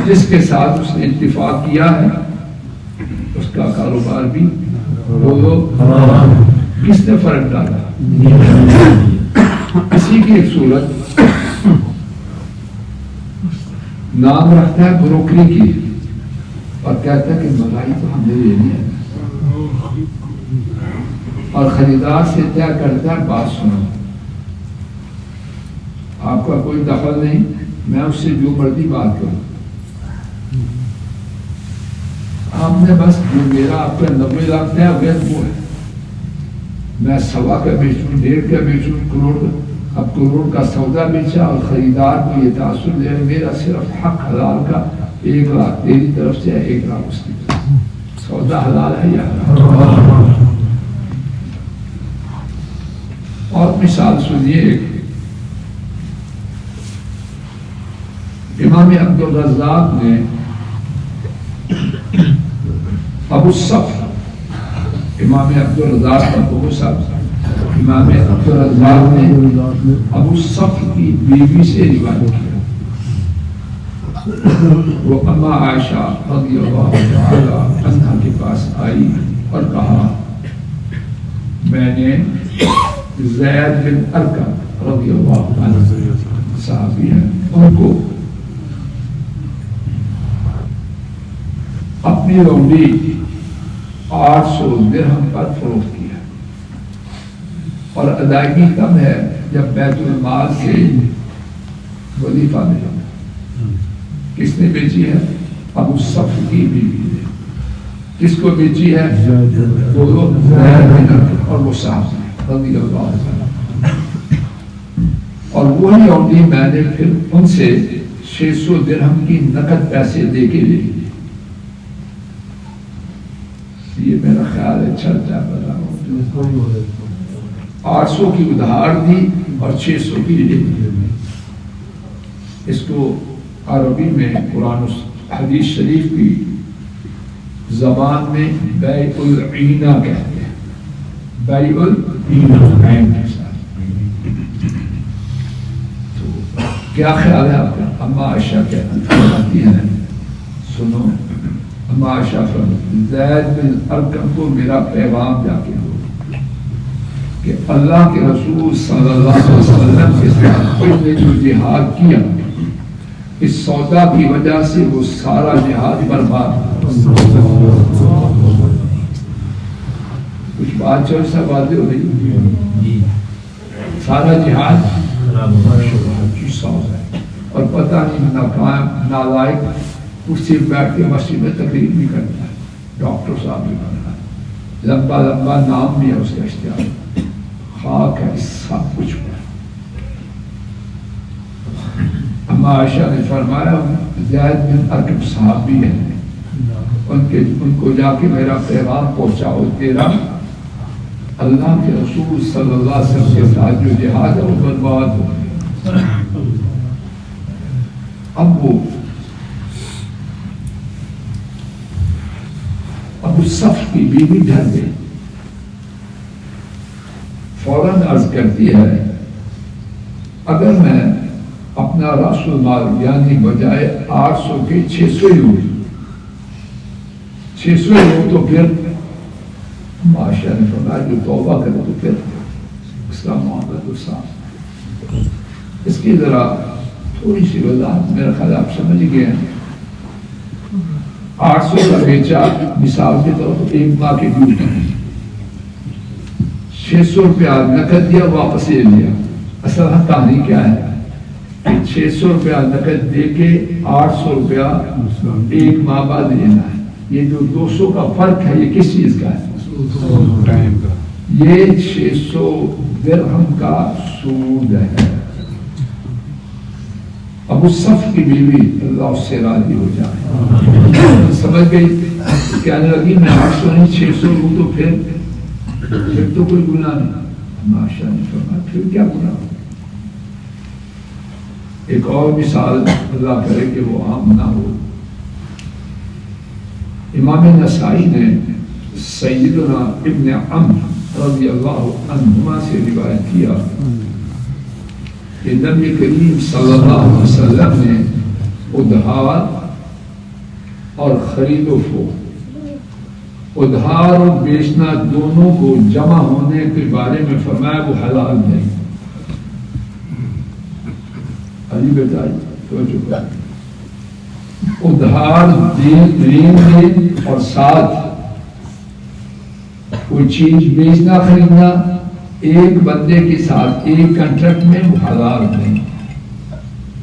جس کے ساتھ اس نے اتفاق کیا ہے اس کا کاروبار بھی کس نے فرق ڈالا؟ اسی کی ایک صورت، نام رکھتا ہے بروکری کی اور کہتا ہے کہ ملائی تو ہم نے لینی ہے، اور خریدار سے طے کرتا ہے بات سنو، آپ کا کوئی دخل نہیں، میں اس سے جو مرضی بات کروں، آپ نے بس جو میرا آپ کا 90 لاکھ ہے اگر وہ ہے، میں 1.25 کا بیچوں، 1.5 کا بیچوں، کروڑ، اب کروڑ کا سودا بیچا اور خریدار کو یہ تاثر دے، میرا صرف حق حلال کا 1 لاکھ تیری طرف سے ہے، 1 لاکھ اس کی طرف سے. سودا حلال ہے یا حرام؟ اور مثال سنیے، امام عبدالرزاق نے ابو الصفر، امام عبدالرزاق کا ابو صاحب، امام عبدالرزاق نے ابو الصفر کی بیوی سے روایت کیا. وہ اما عائشہ رضی اللہ تعالی عنہا کے پاس آئی اور کہا، میں نے زید بن ارقم رضی اللہ عنہ صحابی ہیں، ان کو اپنی لونڈی 800 درہم پر فروخت کیا، اور ادائیگی کم ہے جب بیت المال سے وظیفہ ملا. کس نے بیچی ہے؟ ابو صفر کی بیوی نے. کس کو بیچی ہے؟ اور وہ صاحب رضی اللہ عنہ. اور وہی لونڈی میں نے پھر ان سے 600 درہم کی نقد پیسے دے کے لے لی. یہ میرا خیال ہے چرچا بتا ہوں، 800 کی ادھار دی اور 600 کی لے دی. اس کو عربی میں قرآن و حدیث شریف کی زبان میں بیع العینہ کہتے ہیں. بیع العینہ، عین کے ساتھ. تو کیا خیال ہے آپ کا؟ اما عائشہ کہتی ہیں، سنو، اما عائشہ فرماتی، زید بن ارقم کو میرا پیغام جا کے دو کہ اللہ کے رسول صلی اللہ علیہ وسلم کے ساتھ اس نے جو جہاد کیا، اس سودا کی وجہ سے وہ سارا جہاد برباد. کچھ بات جو سا واضح ہو رہی، سارا جہاد اور پتہ نہیں ناکام نالائق کرسی بیٹھ کے مسجد میں تقریر بھی کرتا ہے، ڈاکٹر صاحب بھی بننا ہے، لمبا لمبا نام بھی ہے اس کا اشتہار، خاک ہے سب کچھ پر. اما عائشہ نے فرمایا زید بن ارقم صحابی ہیں، ان کو جا کے میرا پیغام پہنچاؤ، تیرا اللہ کے رسول صلی اللہ علیہ وسلم کے ساتھ جو جہاد ہے وہ برباد ہو گیا۔ اب وہ ابو صف کی بیوی ڈر گئی، فوراً عرض کرتی ہے اگر میں اپنا راس المال یعنی بجائے 800 کے 600 ہی ہوئی، 600 ہو تو پھر معاشرہ نے فرمایا جو توبہ کرے تو پھر اس کا معاملہ تو صاف۔ اس کی ذرا تھوڑی سی وضاحت میرا خیال آپ سمجھ گئے ہیں۔ 800 کا بیچا مثال کے طور پر ایک ماہ کے ڈیوٹی، 600 روپیہ نقد دیا واپس لے لیا۔ اصل کہانی کیا ہے کہ 600 روپیہ نقد دے کے 800 روپیہ ایک ماہ بعد لینا ہے۔ یہ جو 200 کا فرق ہے یہ کس چیز کا ہے؟ یہ 600 درہم کا سود ہے۔ ابو صف کی بیوی اللہ اس سے راضی ہو جائے سمجھ گئی، کہنے لگی میں 800 نہیں 600 ہوں تو پھر تو کوئی گناہ نہیں۔ معاشرہ نے فرمایا پھر کیا گناہ ہو؟ ایک اور مثال اللہ کرے کہ وہ عام نہ ہو، امام نسائی نے سیدنا ابن عمرو رضی اللہ عنہما سے روایت کیا کہ نبی کریم صلی اللہ علیہ وسلم نے ادھار اور خرید و فروخت، ادھار اور بیچنا دونوں کو جمع ہونے کے بارے میں فرمایا وہ حلال نہیں۔ علی بیٹا توجہ، ادھار دین میں اور ساتھ کوئی چیز بیچنا خریدنا ایک بندے کے ساتھ ایک کنٹریکٹ میں وہ حلال نہیں۔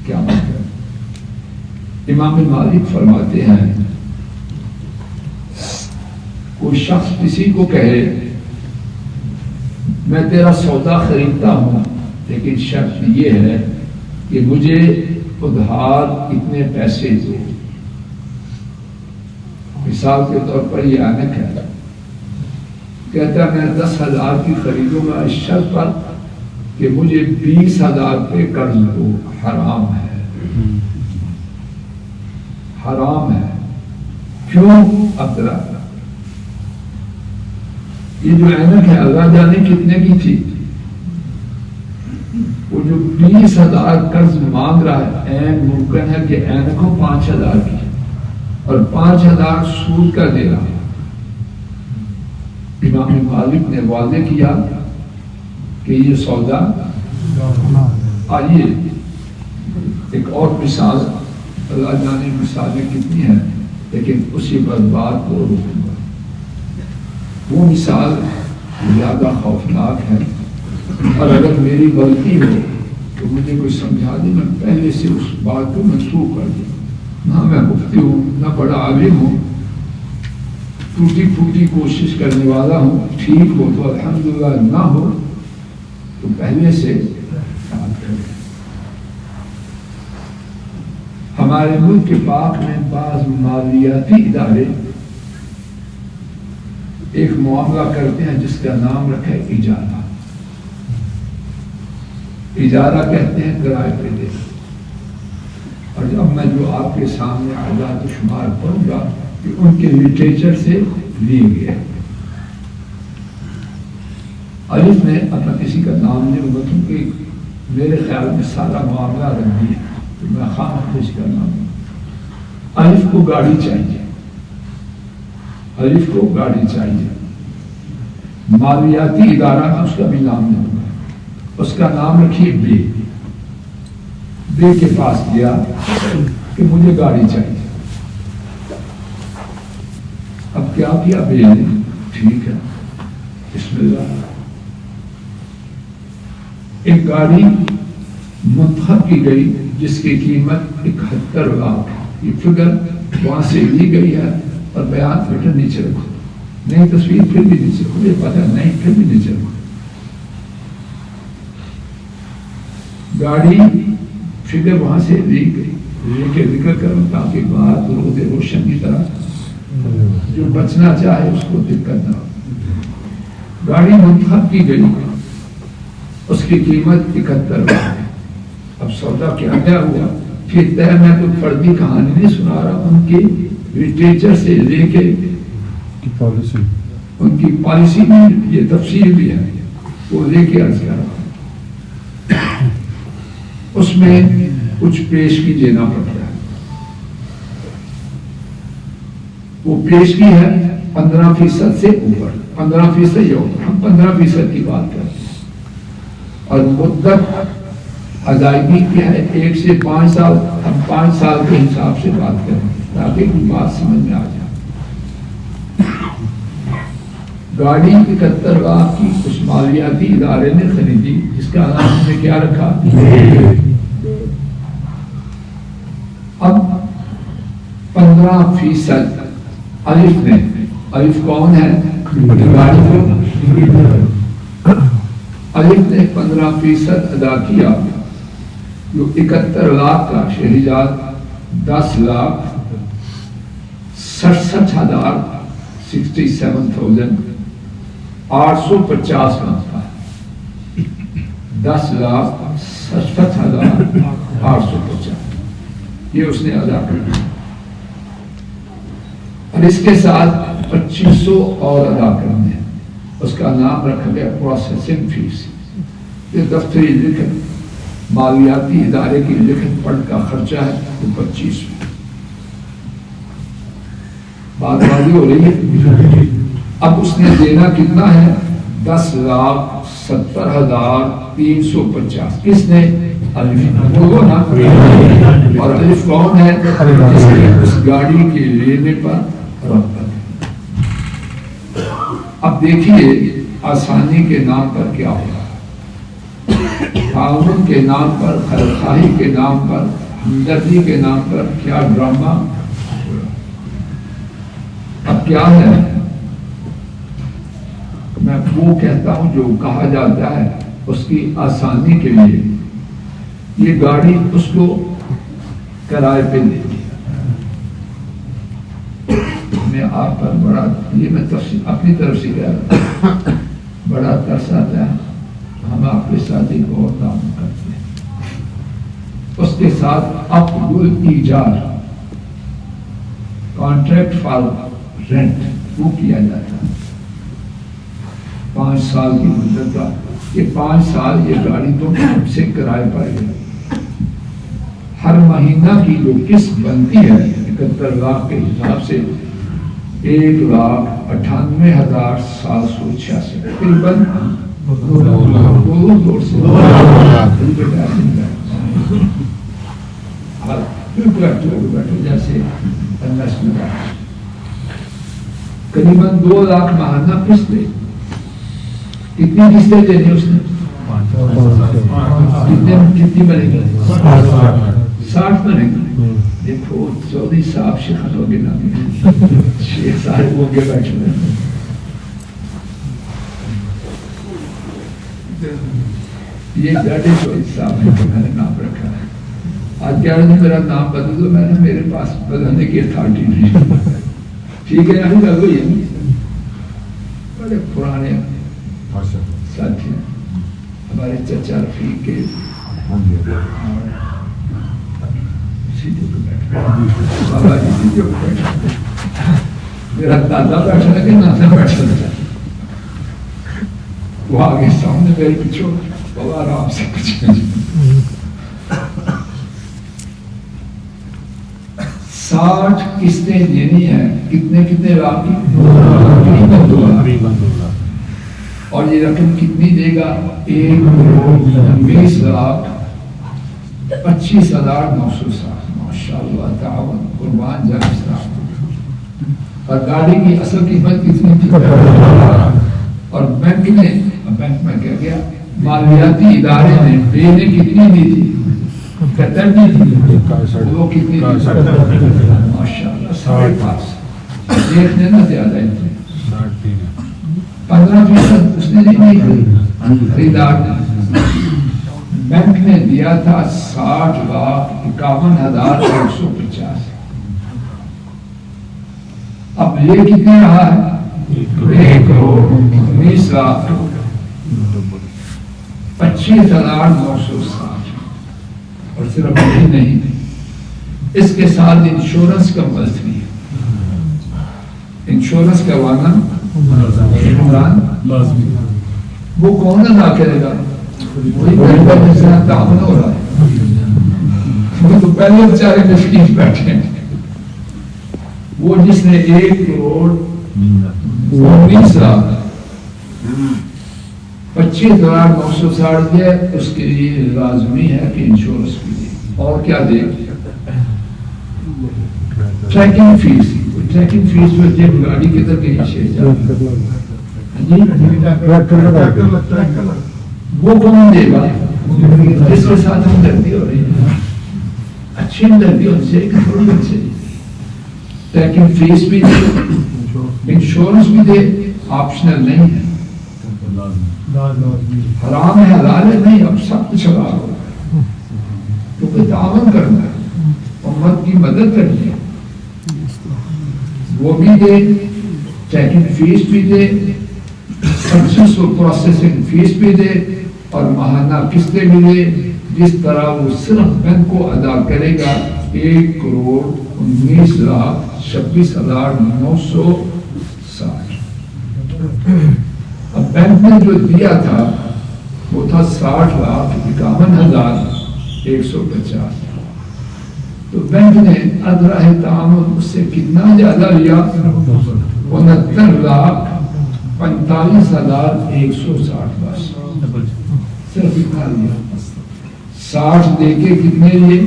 کیا مطلب؟ امام مالک فرماتے ہیں کوئی شخص کسی کو کہے میں تیرا سودا خریدتا ہوں لیکن شرط یہ ہے کہ مجھے ادھار اتنے پیسے دو۔ مثال کے طور پر یہ آنک ہے، کہتا میں 10,000 کی خریدوں گا اس شرط پر کہ مجھے 20,000 پہ قرض دو۔ حرام ہے، حرام ہے۔ کیوں؟ ابتلا یہ جو اینک ہے اللہ جانے کتنے کی تھی، وہ جو 20,000 قرض مانگ رہا ہے این ممکن ہے کہ اینک کو 5,000 کی اور 5,000 سود کا دے رہا۔ امام مالک نے واضح کیا کہ یہ سودا۔ آئیے ایک اور مثال، اللہ جانے مثالیں کتنی ہیں لیکن اسی پر بات کو روکوں گا۔ وہ مثال زیادہ خوفناک ہے اور اگر میری غلطی ہو تو مجھے کوئی سمجھا دے، میں پہلے سے اس بات کو منسوخ کر دوں۔ نہ میں مفتی ہوں نہ بڑا عالم ہوں، ٹوٹی پھوٹی کوشش کرنے والا ہوں، ٹھیک ہو تو الحمدللہ، نہ ہو تو پہلے سے یاد کریں۔ ہمارے ملک کے پاک میں بعض مالیاتی ادارے ایک معاملہ کرتے ہیں جس کا نام رکھا ہے اجارہ۔ اجارہ کہتے ہیں کرائے پہ دینا، اور جب میں جو آپ کے سامنے اعداد و شمار پڑھوں گا کہ ان کے لٹریچر سے لیے گئے۔ الف میں اپنا کسی کا نام نہیں ہوگا کیونکہ میرے خیال میں سارا معاملہ رنگی ہے تو میں خواہ کسی کا نام ہوں۔ الف کو گاڑی چاہیے، الف کو گاڑی چاہیے، مالیاتی ادارہ میں اس کا بھی نام نہیں ہوگا، اس کا نام رکھیے بے۔ بے کے پاس گیا کہ مجھے گاڑی چاہیے۔ اب کیا کیا بے نے؟ ٹھیک ہے بسم اللہ، ایک گاڑی منتخب کی گئی جس کی قیمت 71 لاکھ، یہ فگر وہاں سے لی گئی ہے اور بیان پھر نیچے رکھو، نہیں تصویر پھر بھی نیچے رکھو، یہ پتہ نہیں پھر بھی نیچے رکھو۔ گاڑی فکر وہاں سے لی گئی، لے کے ذکر کروں تاکہ بات روز روشن کی طرح جو بچنا چاہے اس کو دقت نہ ہو۔ گاڑی منتخب کی گئی، اس کی قیمت 71 لاکھ۔ اب سودا کیا کیا ہوا پھر طے، میں کوئی فردی کہانی نہیں سنا رہا، ان کی لٹریچر سے لے کے ان کی پالیسی میں یہ تفصیل بھی ہے، وہ لے کے عرض کر رہا ہوں۔ اس میں کچھ پیشگی دینا پڑتا ہے، وہ پیشگی ہے 15% سے اوپر، 15% یا اوپر، ہم 15% کی بات کرتے ہیں، اور مدت ادائیگی کیا ہے 1 سے 5 سال، ہم 5 سال کے حساب سے بات کریں تاکہ بات سمجھ میں آ جائے۔ گاڑی 71 لاکھ کی اس مالیاتی ادارے نے خریدی، جس کا نام ہم نے کیا رکھا؟ اب 15% الف نے، الف کون ہے؟ گاڑی کو الف نے 15% ادا کیا، جو 71 لاکھ کا شہریات 10 لاکھ 67,000 67,850 بنتا ہے، 10,67,850 یہ اس نے ادا کر دیا، اور اس کے ساتھ 2500 اور ادا کرنے ہیں، اس کا نام رکھا گیا پروسیسنگ فیس۔ یہ دفتری لکھت مالیاتی ادارے کی لکھت پڑھ کا خرچہ ہے، وہ 2500۔ بات واضح ہو رہی ہے؟ اب اس نے دینا کتنا ہے؟ 10,70,350۔ کس نے؟ الف، بولو نا۔ اور الف کون ہے؟ جس نے اس گاڑی کے لینے پر رغبت۔ اب دیکھیے آسانی کے نام پر کیا ہوا، تعاون کے نام پر، خیرخواہی کے نام پر، ہمدردی کے نام پر کیا ڈرامہ۔ اب کیا ہے، میں وہ کہتا ہوں جو کہا جاتا ہے اس کی آسانی کے لیے یہ گاڑی اس کو کرائے پہ دے دی۔ میں آپ پر بڑا، یہ میں اپنی طرف سے کہہ رہا ہوں، بڑا ترس آتا ہے، ہم آپ کے ساتھ ایک اور کام کرتے ہیں، اس کے ساتھ عقد الایجار، کانٹریکٹ فار رینٹ، وہ کیا جاتا ہے 5 سال کی مدت کا۔ یہ 5 سال یہ گاڑی تو ہم سے کرائے پر ہے، ہر مہینہ کی جو قسط بنتی ہے 71 لاکھ کے حساب سے 1,98,786 تقریباً 2 سے جیسے قریباً 2 لاکھ ماہانہ قسط دے۔ کتنی قسطیں دینی اس نے؟ کتنی بنے گی؟ 60 بنے گی۔ دیکھو چودھری صاحب شیخ ہو گے نا، شیخ صاحب ہو کے بیٹھے ہوئے، یہ ڈاڈے چودھری صاحب ہے، میں نے نام رکھا ہے۔ آج کیا ہے میرا نام بدل دو، میں نے میرے پاس بدلنے کی اتھارٹی نہیں، ٹھیک ہے یعنی گل ہوئی ہے۔ بڑے پرانے ساتھی ہیں ہمارے چچا رفیق کے، بابا جی جو میرا دادا بیٹھا ہے کہ نانا بیٹھا ہے، وہ آگے سامنے میرے پیچھے بابا آرام سے کچھ 60 قسطیں دینی ہے، کتنے لاکھ کی؟ تقریباً 2 لاکھ۔ اور یہ رقم کتنی دے گا؟ 1,20,25,960۔ ماشاءاللہ، تعاون، قربان جائے اسلام۔ اور گاڑی کی اصل قیمت کتنی تھی؟ اور بینک میں کیا گیا، مالیاتی ادارے نے دینے کتنی دی تھی؟ 71 دی تھی، وہ کتنی تھی؟ ماشاءاللہ 5.5۔ دیکھنے نہ زیادہ تھے، 15% اس نے نہیں دی، خریدار نے بینک نے دیا تھا 60,51,150. اب یہ کتنے رہا ہے؟ 1,19,25,960. اور صرف یہی نہیں، اس کے ساتھ انشورنس کمپلسری ہے. انشورنس کروانا وہ کون ادا کرے گا؟ وہی تعاون ہو رہا ہے. وہ تو پہلے بیچارے مشکل بیٹھے ہیں. وہ جس نے 1,19,25,960 دیا، اس کے لیے لازمی ہے کہ انشورنس بھی دے. اور کیا دے؟ Tracking fees. ٹریکنگ فیس میں جب گاڑی کدھر گئی وہ کون دے گا؟ جس کے ساتھ ہمدردی ہو رہی ہے. اچھی ہمدردی ہونے سے تھوڑی اچھی. ٹریکنگ فیس بھی دے، انشورنس بھی دے، آپشنل نہیں ہے. حرام ہے حلال ہے نہیں، اب سب کچھ حلال ہو رہا ہے. کیونکہ تعاون کرنا ہے، امت کی مدد کرنی ہے. وہ بھی دے، ٹریکنگ فیس بھی دے، پرچیز اور پروسیسنگ فیس بھی دے، اور ماہانہ قسطیں بھی دے. جس طرح وہ صرف بینک کو ادا کرے گا 1,19,26,960. اب بینک نے جو دیا تھا وہ تھا 60,51,150. تو بینک نے ادراہ تعامل اس سے کتنا زیادہ لیا؟ 69,45,160. بس صرف اتنا لیا. 60 دے کے کتنے لیے؟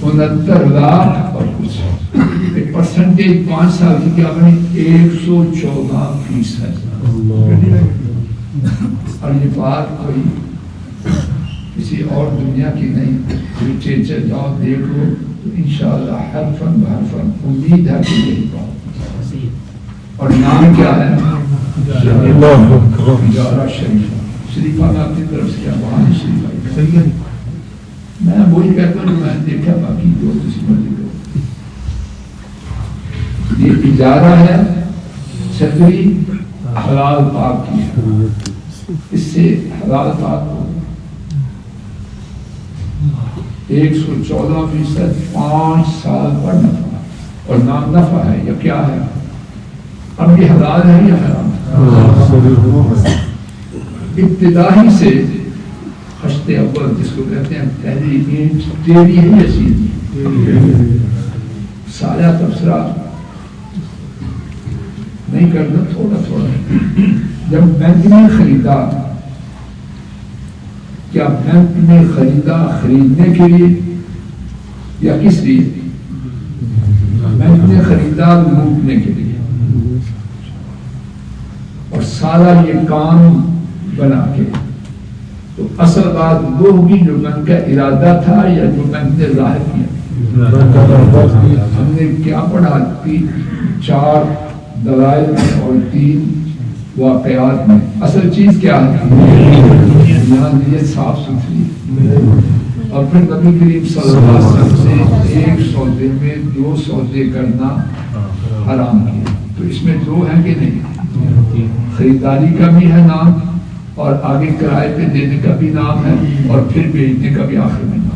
69,00,000 اور کچھ. پرسنٹیج 5 سال کی کیا بنی؟ 114%. اور یہ بات کوئی کسی اور دنیا کی نہیں. لٹریچر جاؤ دیکھو تو انشاءاللہ حرفاً بحرفاً امید ہے کہ یہی بات. اور نام کیا ہے؟ اجارہ شریفہ. شریفہ میں اپنی طرف سے کیا بہانی شریفہ صحیح ہے. میں وہی کہتا ہوں، میں نے دیکھا، باقی جو کسی مرضی کو. یہ اجارہ ہے صدری حلال پاک کی ہے. اس سے حلال پاک کو 114% 5 سال پر نفع. اور نام نفع ہے یا کیا ہے؟ اب یہ حلال ہے یا حرام؟ ابتدائی سے خشت اول جس کو کہتے ہیں پہلی اینٹ ٹیڑھی ہے یا سیدھی؟ سارا تبصرہ نہیں کرنا، تھوڑا تھوڑا. جب بینک نے خریدا، کیا بینک نے خریدا خریدنے کے لیے یا کس لیے؟ بینک نے خریدا لوٹنے کے لیے. اور سارا یہ کام بنا کے. تو اصل بات وہ ہوگی جو بینک کا ارادہ تھا یا جو بینک نے ظاہر کیا. ہم نے کیا پڑھا؟ 4 دلائل میں اور 3 واقعات میں. اصل چیز کیا ہے؟ یہاں نیت صاف ستھری. اور پھر نبی کریم صلی اللہ علیہ وسلم سے 1 سودے میں 2 سودے کرنا حرام کیا. تو اس میں 2 ہیں کہ نہیں؟ خریداری کا بھی ہے نام، اور آگے کرائے پہ دینے کا بھی نام ہے، اور پھر بیچنے کا بھی آخر میں نام.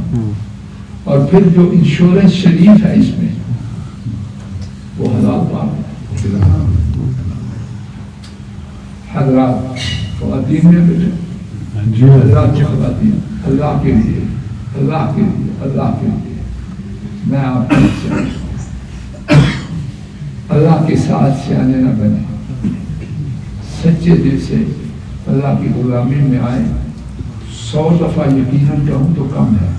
اور پھر جو انشورنس شریف ہے اس میں وہ حلال پاک ہے. حضرات خواتین میں بیٹھے، حضرات خواتین، اللہ کے لیے، اللہ کے لیے، اللہ کے لیے میں آپ کو اللہ کے ساتھ سیانے نہ بنے. سچے دل سے اللہ کی غلامی میں آئے. 100 دفعہ یقیناً کہوں تو کم ہے.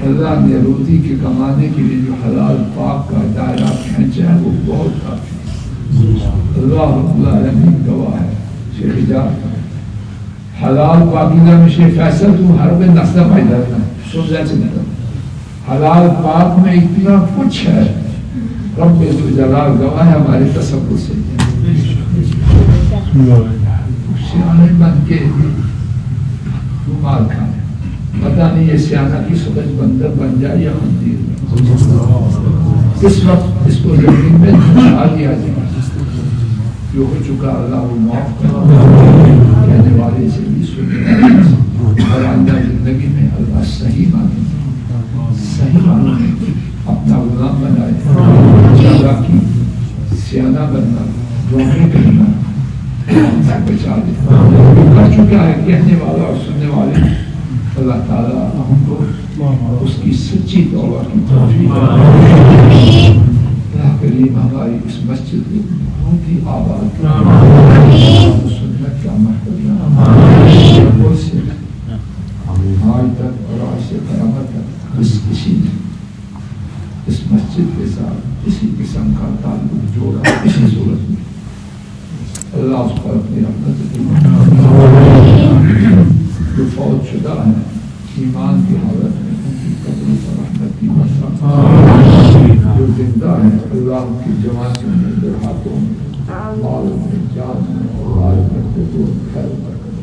اللہ نے روزی کے کمانے کے لیے جو حلال پاک کا دائرہ کھینچا ہے وہ بہت کافی. اللہ رب العالمین گواہ ہے. شیخ حجاب حلال پاکیزہ میں شیخ فیصل تم ہر میں نسلہ پیدا کرنا سوچا چاہتا. حلال پاک میں اتنا کچھ ہے. رب جلال گواہ ہے ہمارے تصور سے. سیانے بن کے مار کھانے. پتہ نہیں یہ سیانہ کی سمجھ بندر بن جائے یا خنزیر. اس وقت اس کو زمین میں دھسا دیا جائے. جو ہو چکا اللہ وہ معاف کرے. کہنے والے سے بھی سننے والے سے اور آئندہ زندگی میں اللہ صحیح معنی میں اپنا غلام بنائے. اللہ کی سیانہ بننا دعائیں کرنا بچا دے. کر چکا ہے کہنے والا اور سننے والے. اللہ تعالیٰ ہم کو اس کی سچی توبہ کی توفیق دے. اللہ کریم ہماری اس مسجد کو بہت ہی آباد سنت کا محفل سے آج تک اور آج سے قیامت تک اس کسی نے اس مسجد کے ساتھ اسی قسم کا تعلق جوڑا اسی صورت میں. اللہ اس پر اپنی رحمت جو فوت شدہ ہے ایمان کی حالت میں ان کی قبر پر رحمت کی برسات. جو زندہ ہے اللہ ان کی جوانی میں درہاتوں میں مال میں جان میں اولاد میں قبول خیر برکت.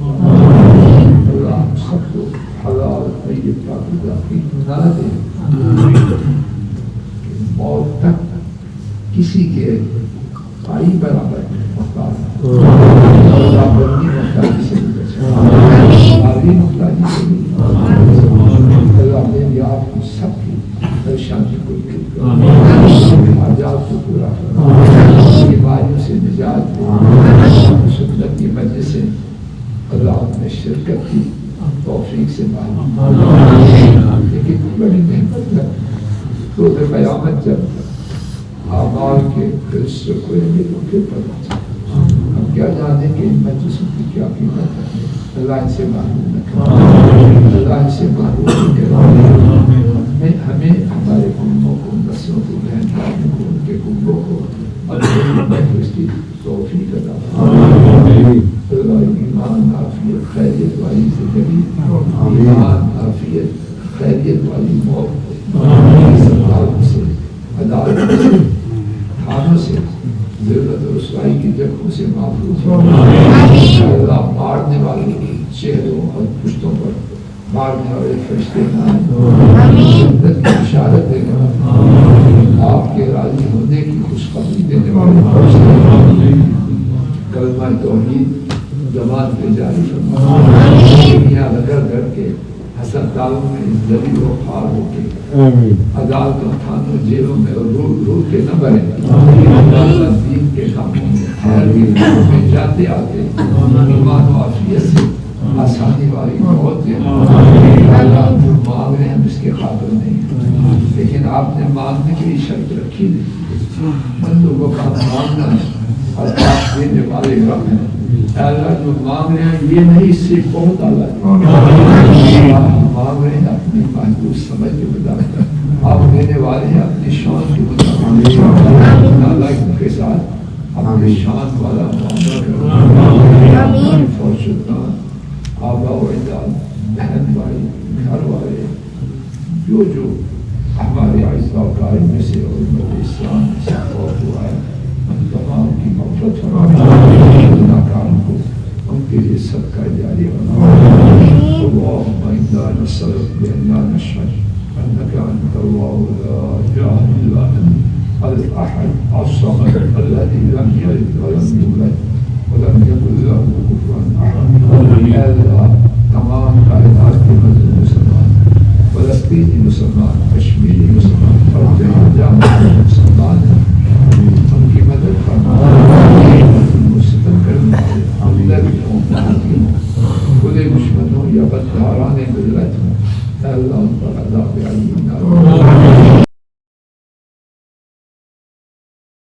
اللہ ہم سب کو حلال طیب پاکیزہ کی نہ دے. موت تک کسی کے بھائی برابر محتاج اللہ بندی محتاجی سے بھی بچے. آبی محتاجی سے بھی اللہ میری آپ کی سب کی پریشانی کو دور کر حاجات کو پورا کر بیماریوں سے نجات دے. سنت کی مجلس سے اللہ نے شرکت کی توفیق سے مانگ. لیکن بڑی محنت ہے روز قیامت جب اعمال کے قصے کو پھر پتہ چلے. ہم کیا جانے کہ ان مجلسوں کی کیا قیمت ہے. اللہ ان سے معلوم نہ کرے. اللہ ان سے معلوم کرے. ہمیں ہمارے کنبوں کو نسلوں کو بہن بھائیوں کو ان کے کنبوں کو اور اس کی توفیق عطا فرمائے. اللہ ایمان عافیت خیریت والی زندگی ایمان عافیت خیریت والی موت سرکاروں سے عدالت سے تھانوں سے ضرورت و رسوائی کی جگہوں سے محفوظ ہو. اللہ مارنے والے چہروں اور پشتوں پر مارنے والے فرشتے نہ بشارت دینے والے آپ کے راضی ہونے کی خوشخبری دینے والے فرشتے کلمہ توحید زبان پہ جاری فرمائے. یہاں لگر کر کے حسد دالوں میں ذلیل و خوار ہو کے عدالتوں تھانوں جیلوں میں رو کے نہ بھریں. دین کے کاموں میں خیر کی راہوں میں جاتے آتے ایمان و عافیت سے آسانی والی موت دیں. اللہ جو مانگ رہے ہیں ہم اس کے قابل نہیں لیکن آپ نے مانگنے کی شرط رکھی نہیں. بندوں کو مانگنا ہے اور آپ دینے والے رب ہیں. اللہ جو مانگ رہے ہیں یہ نہیں اس سے بہت اللہ مانگ رہے ہیں اپنی محدود سمجھ کے مطابق. آپ دینے والے ہیں اپنی شان کے مطابق. اللہ کے ساتھ اپنی شان والا معاملہ کرو. آبا و اجداد بہن بھائی گھر والے جو ہمارے اعزاء و قائم میں سے اور امت اسلام میں سے فوت ہوا ہے ہم تمام کی مغفرت فرمائے. گناہگاروں کو ان کے لیے صدقہ جاری فرمائے. اللهم انا نسألك بأننا نشهد أنك أنت الله لا إله إلا أنت الأحد الصمد الذي لم يلد ولم يولد ولم يكن له كفوا أحد. تمام کائنات کے مظلوم مسلمان فلسطینی مسلمان کشمیری مسلمان اور جامع مسلمان ان کی مدد فرمائے. ستم کرنے والے کھلے دشمنوں یا بدکاران ملت ہوں اللہ ان پر عذاب علی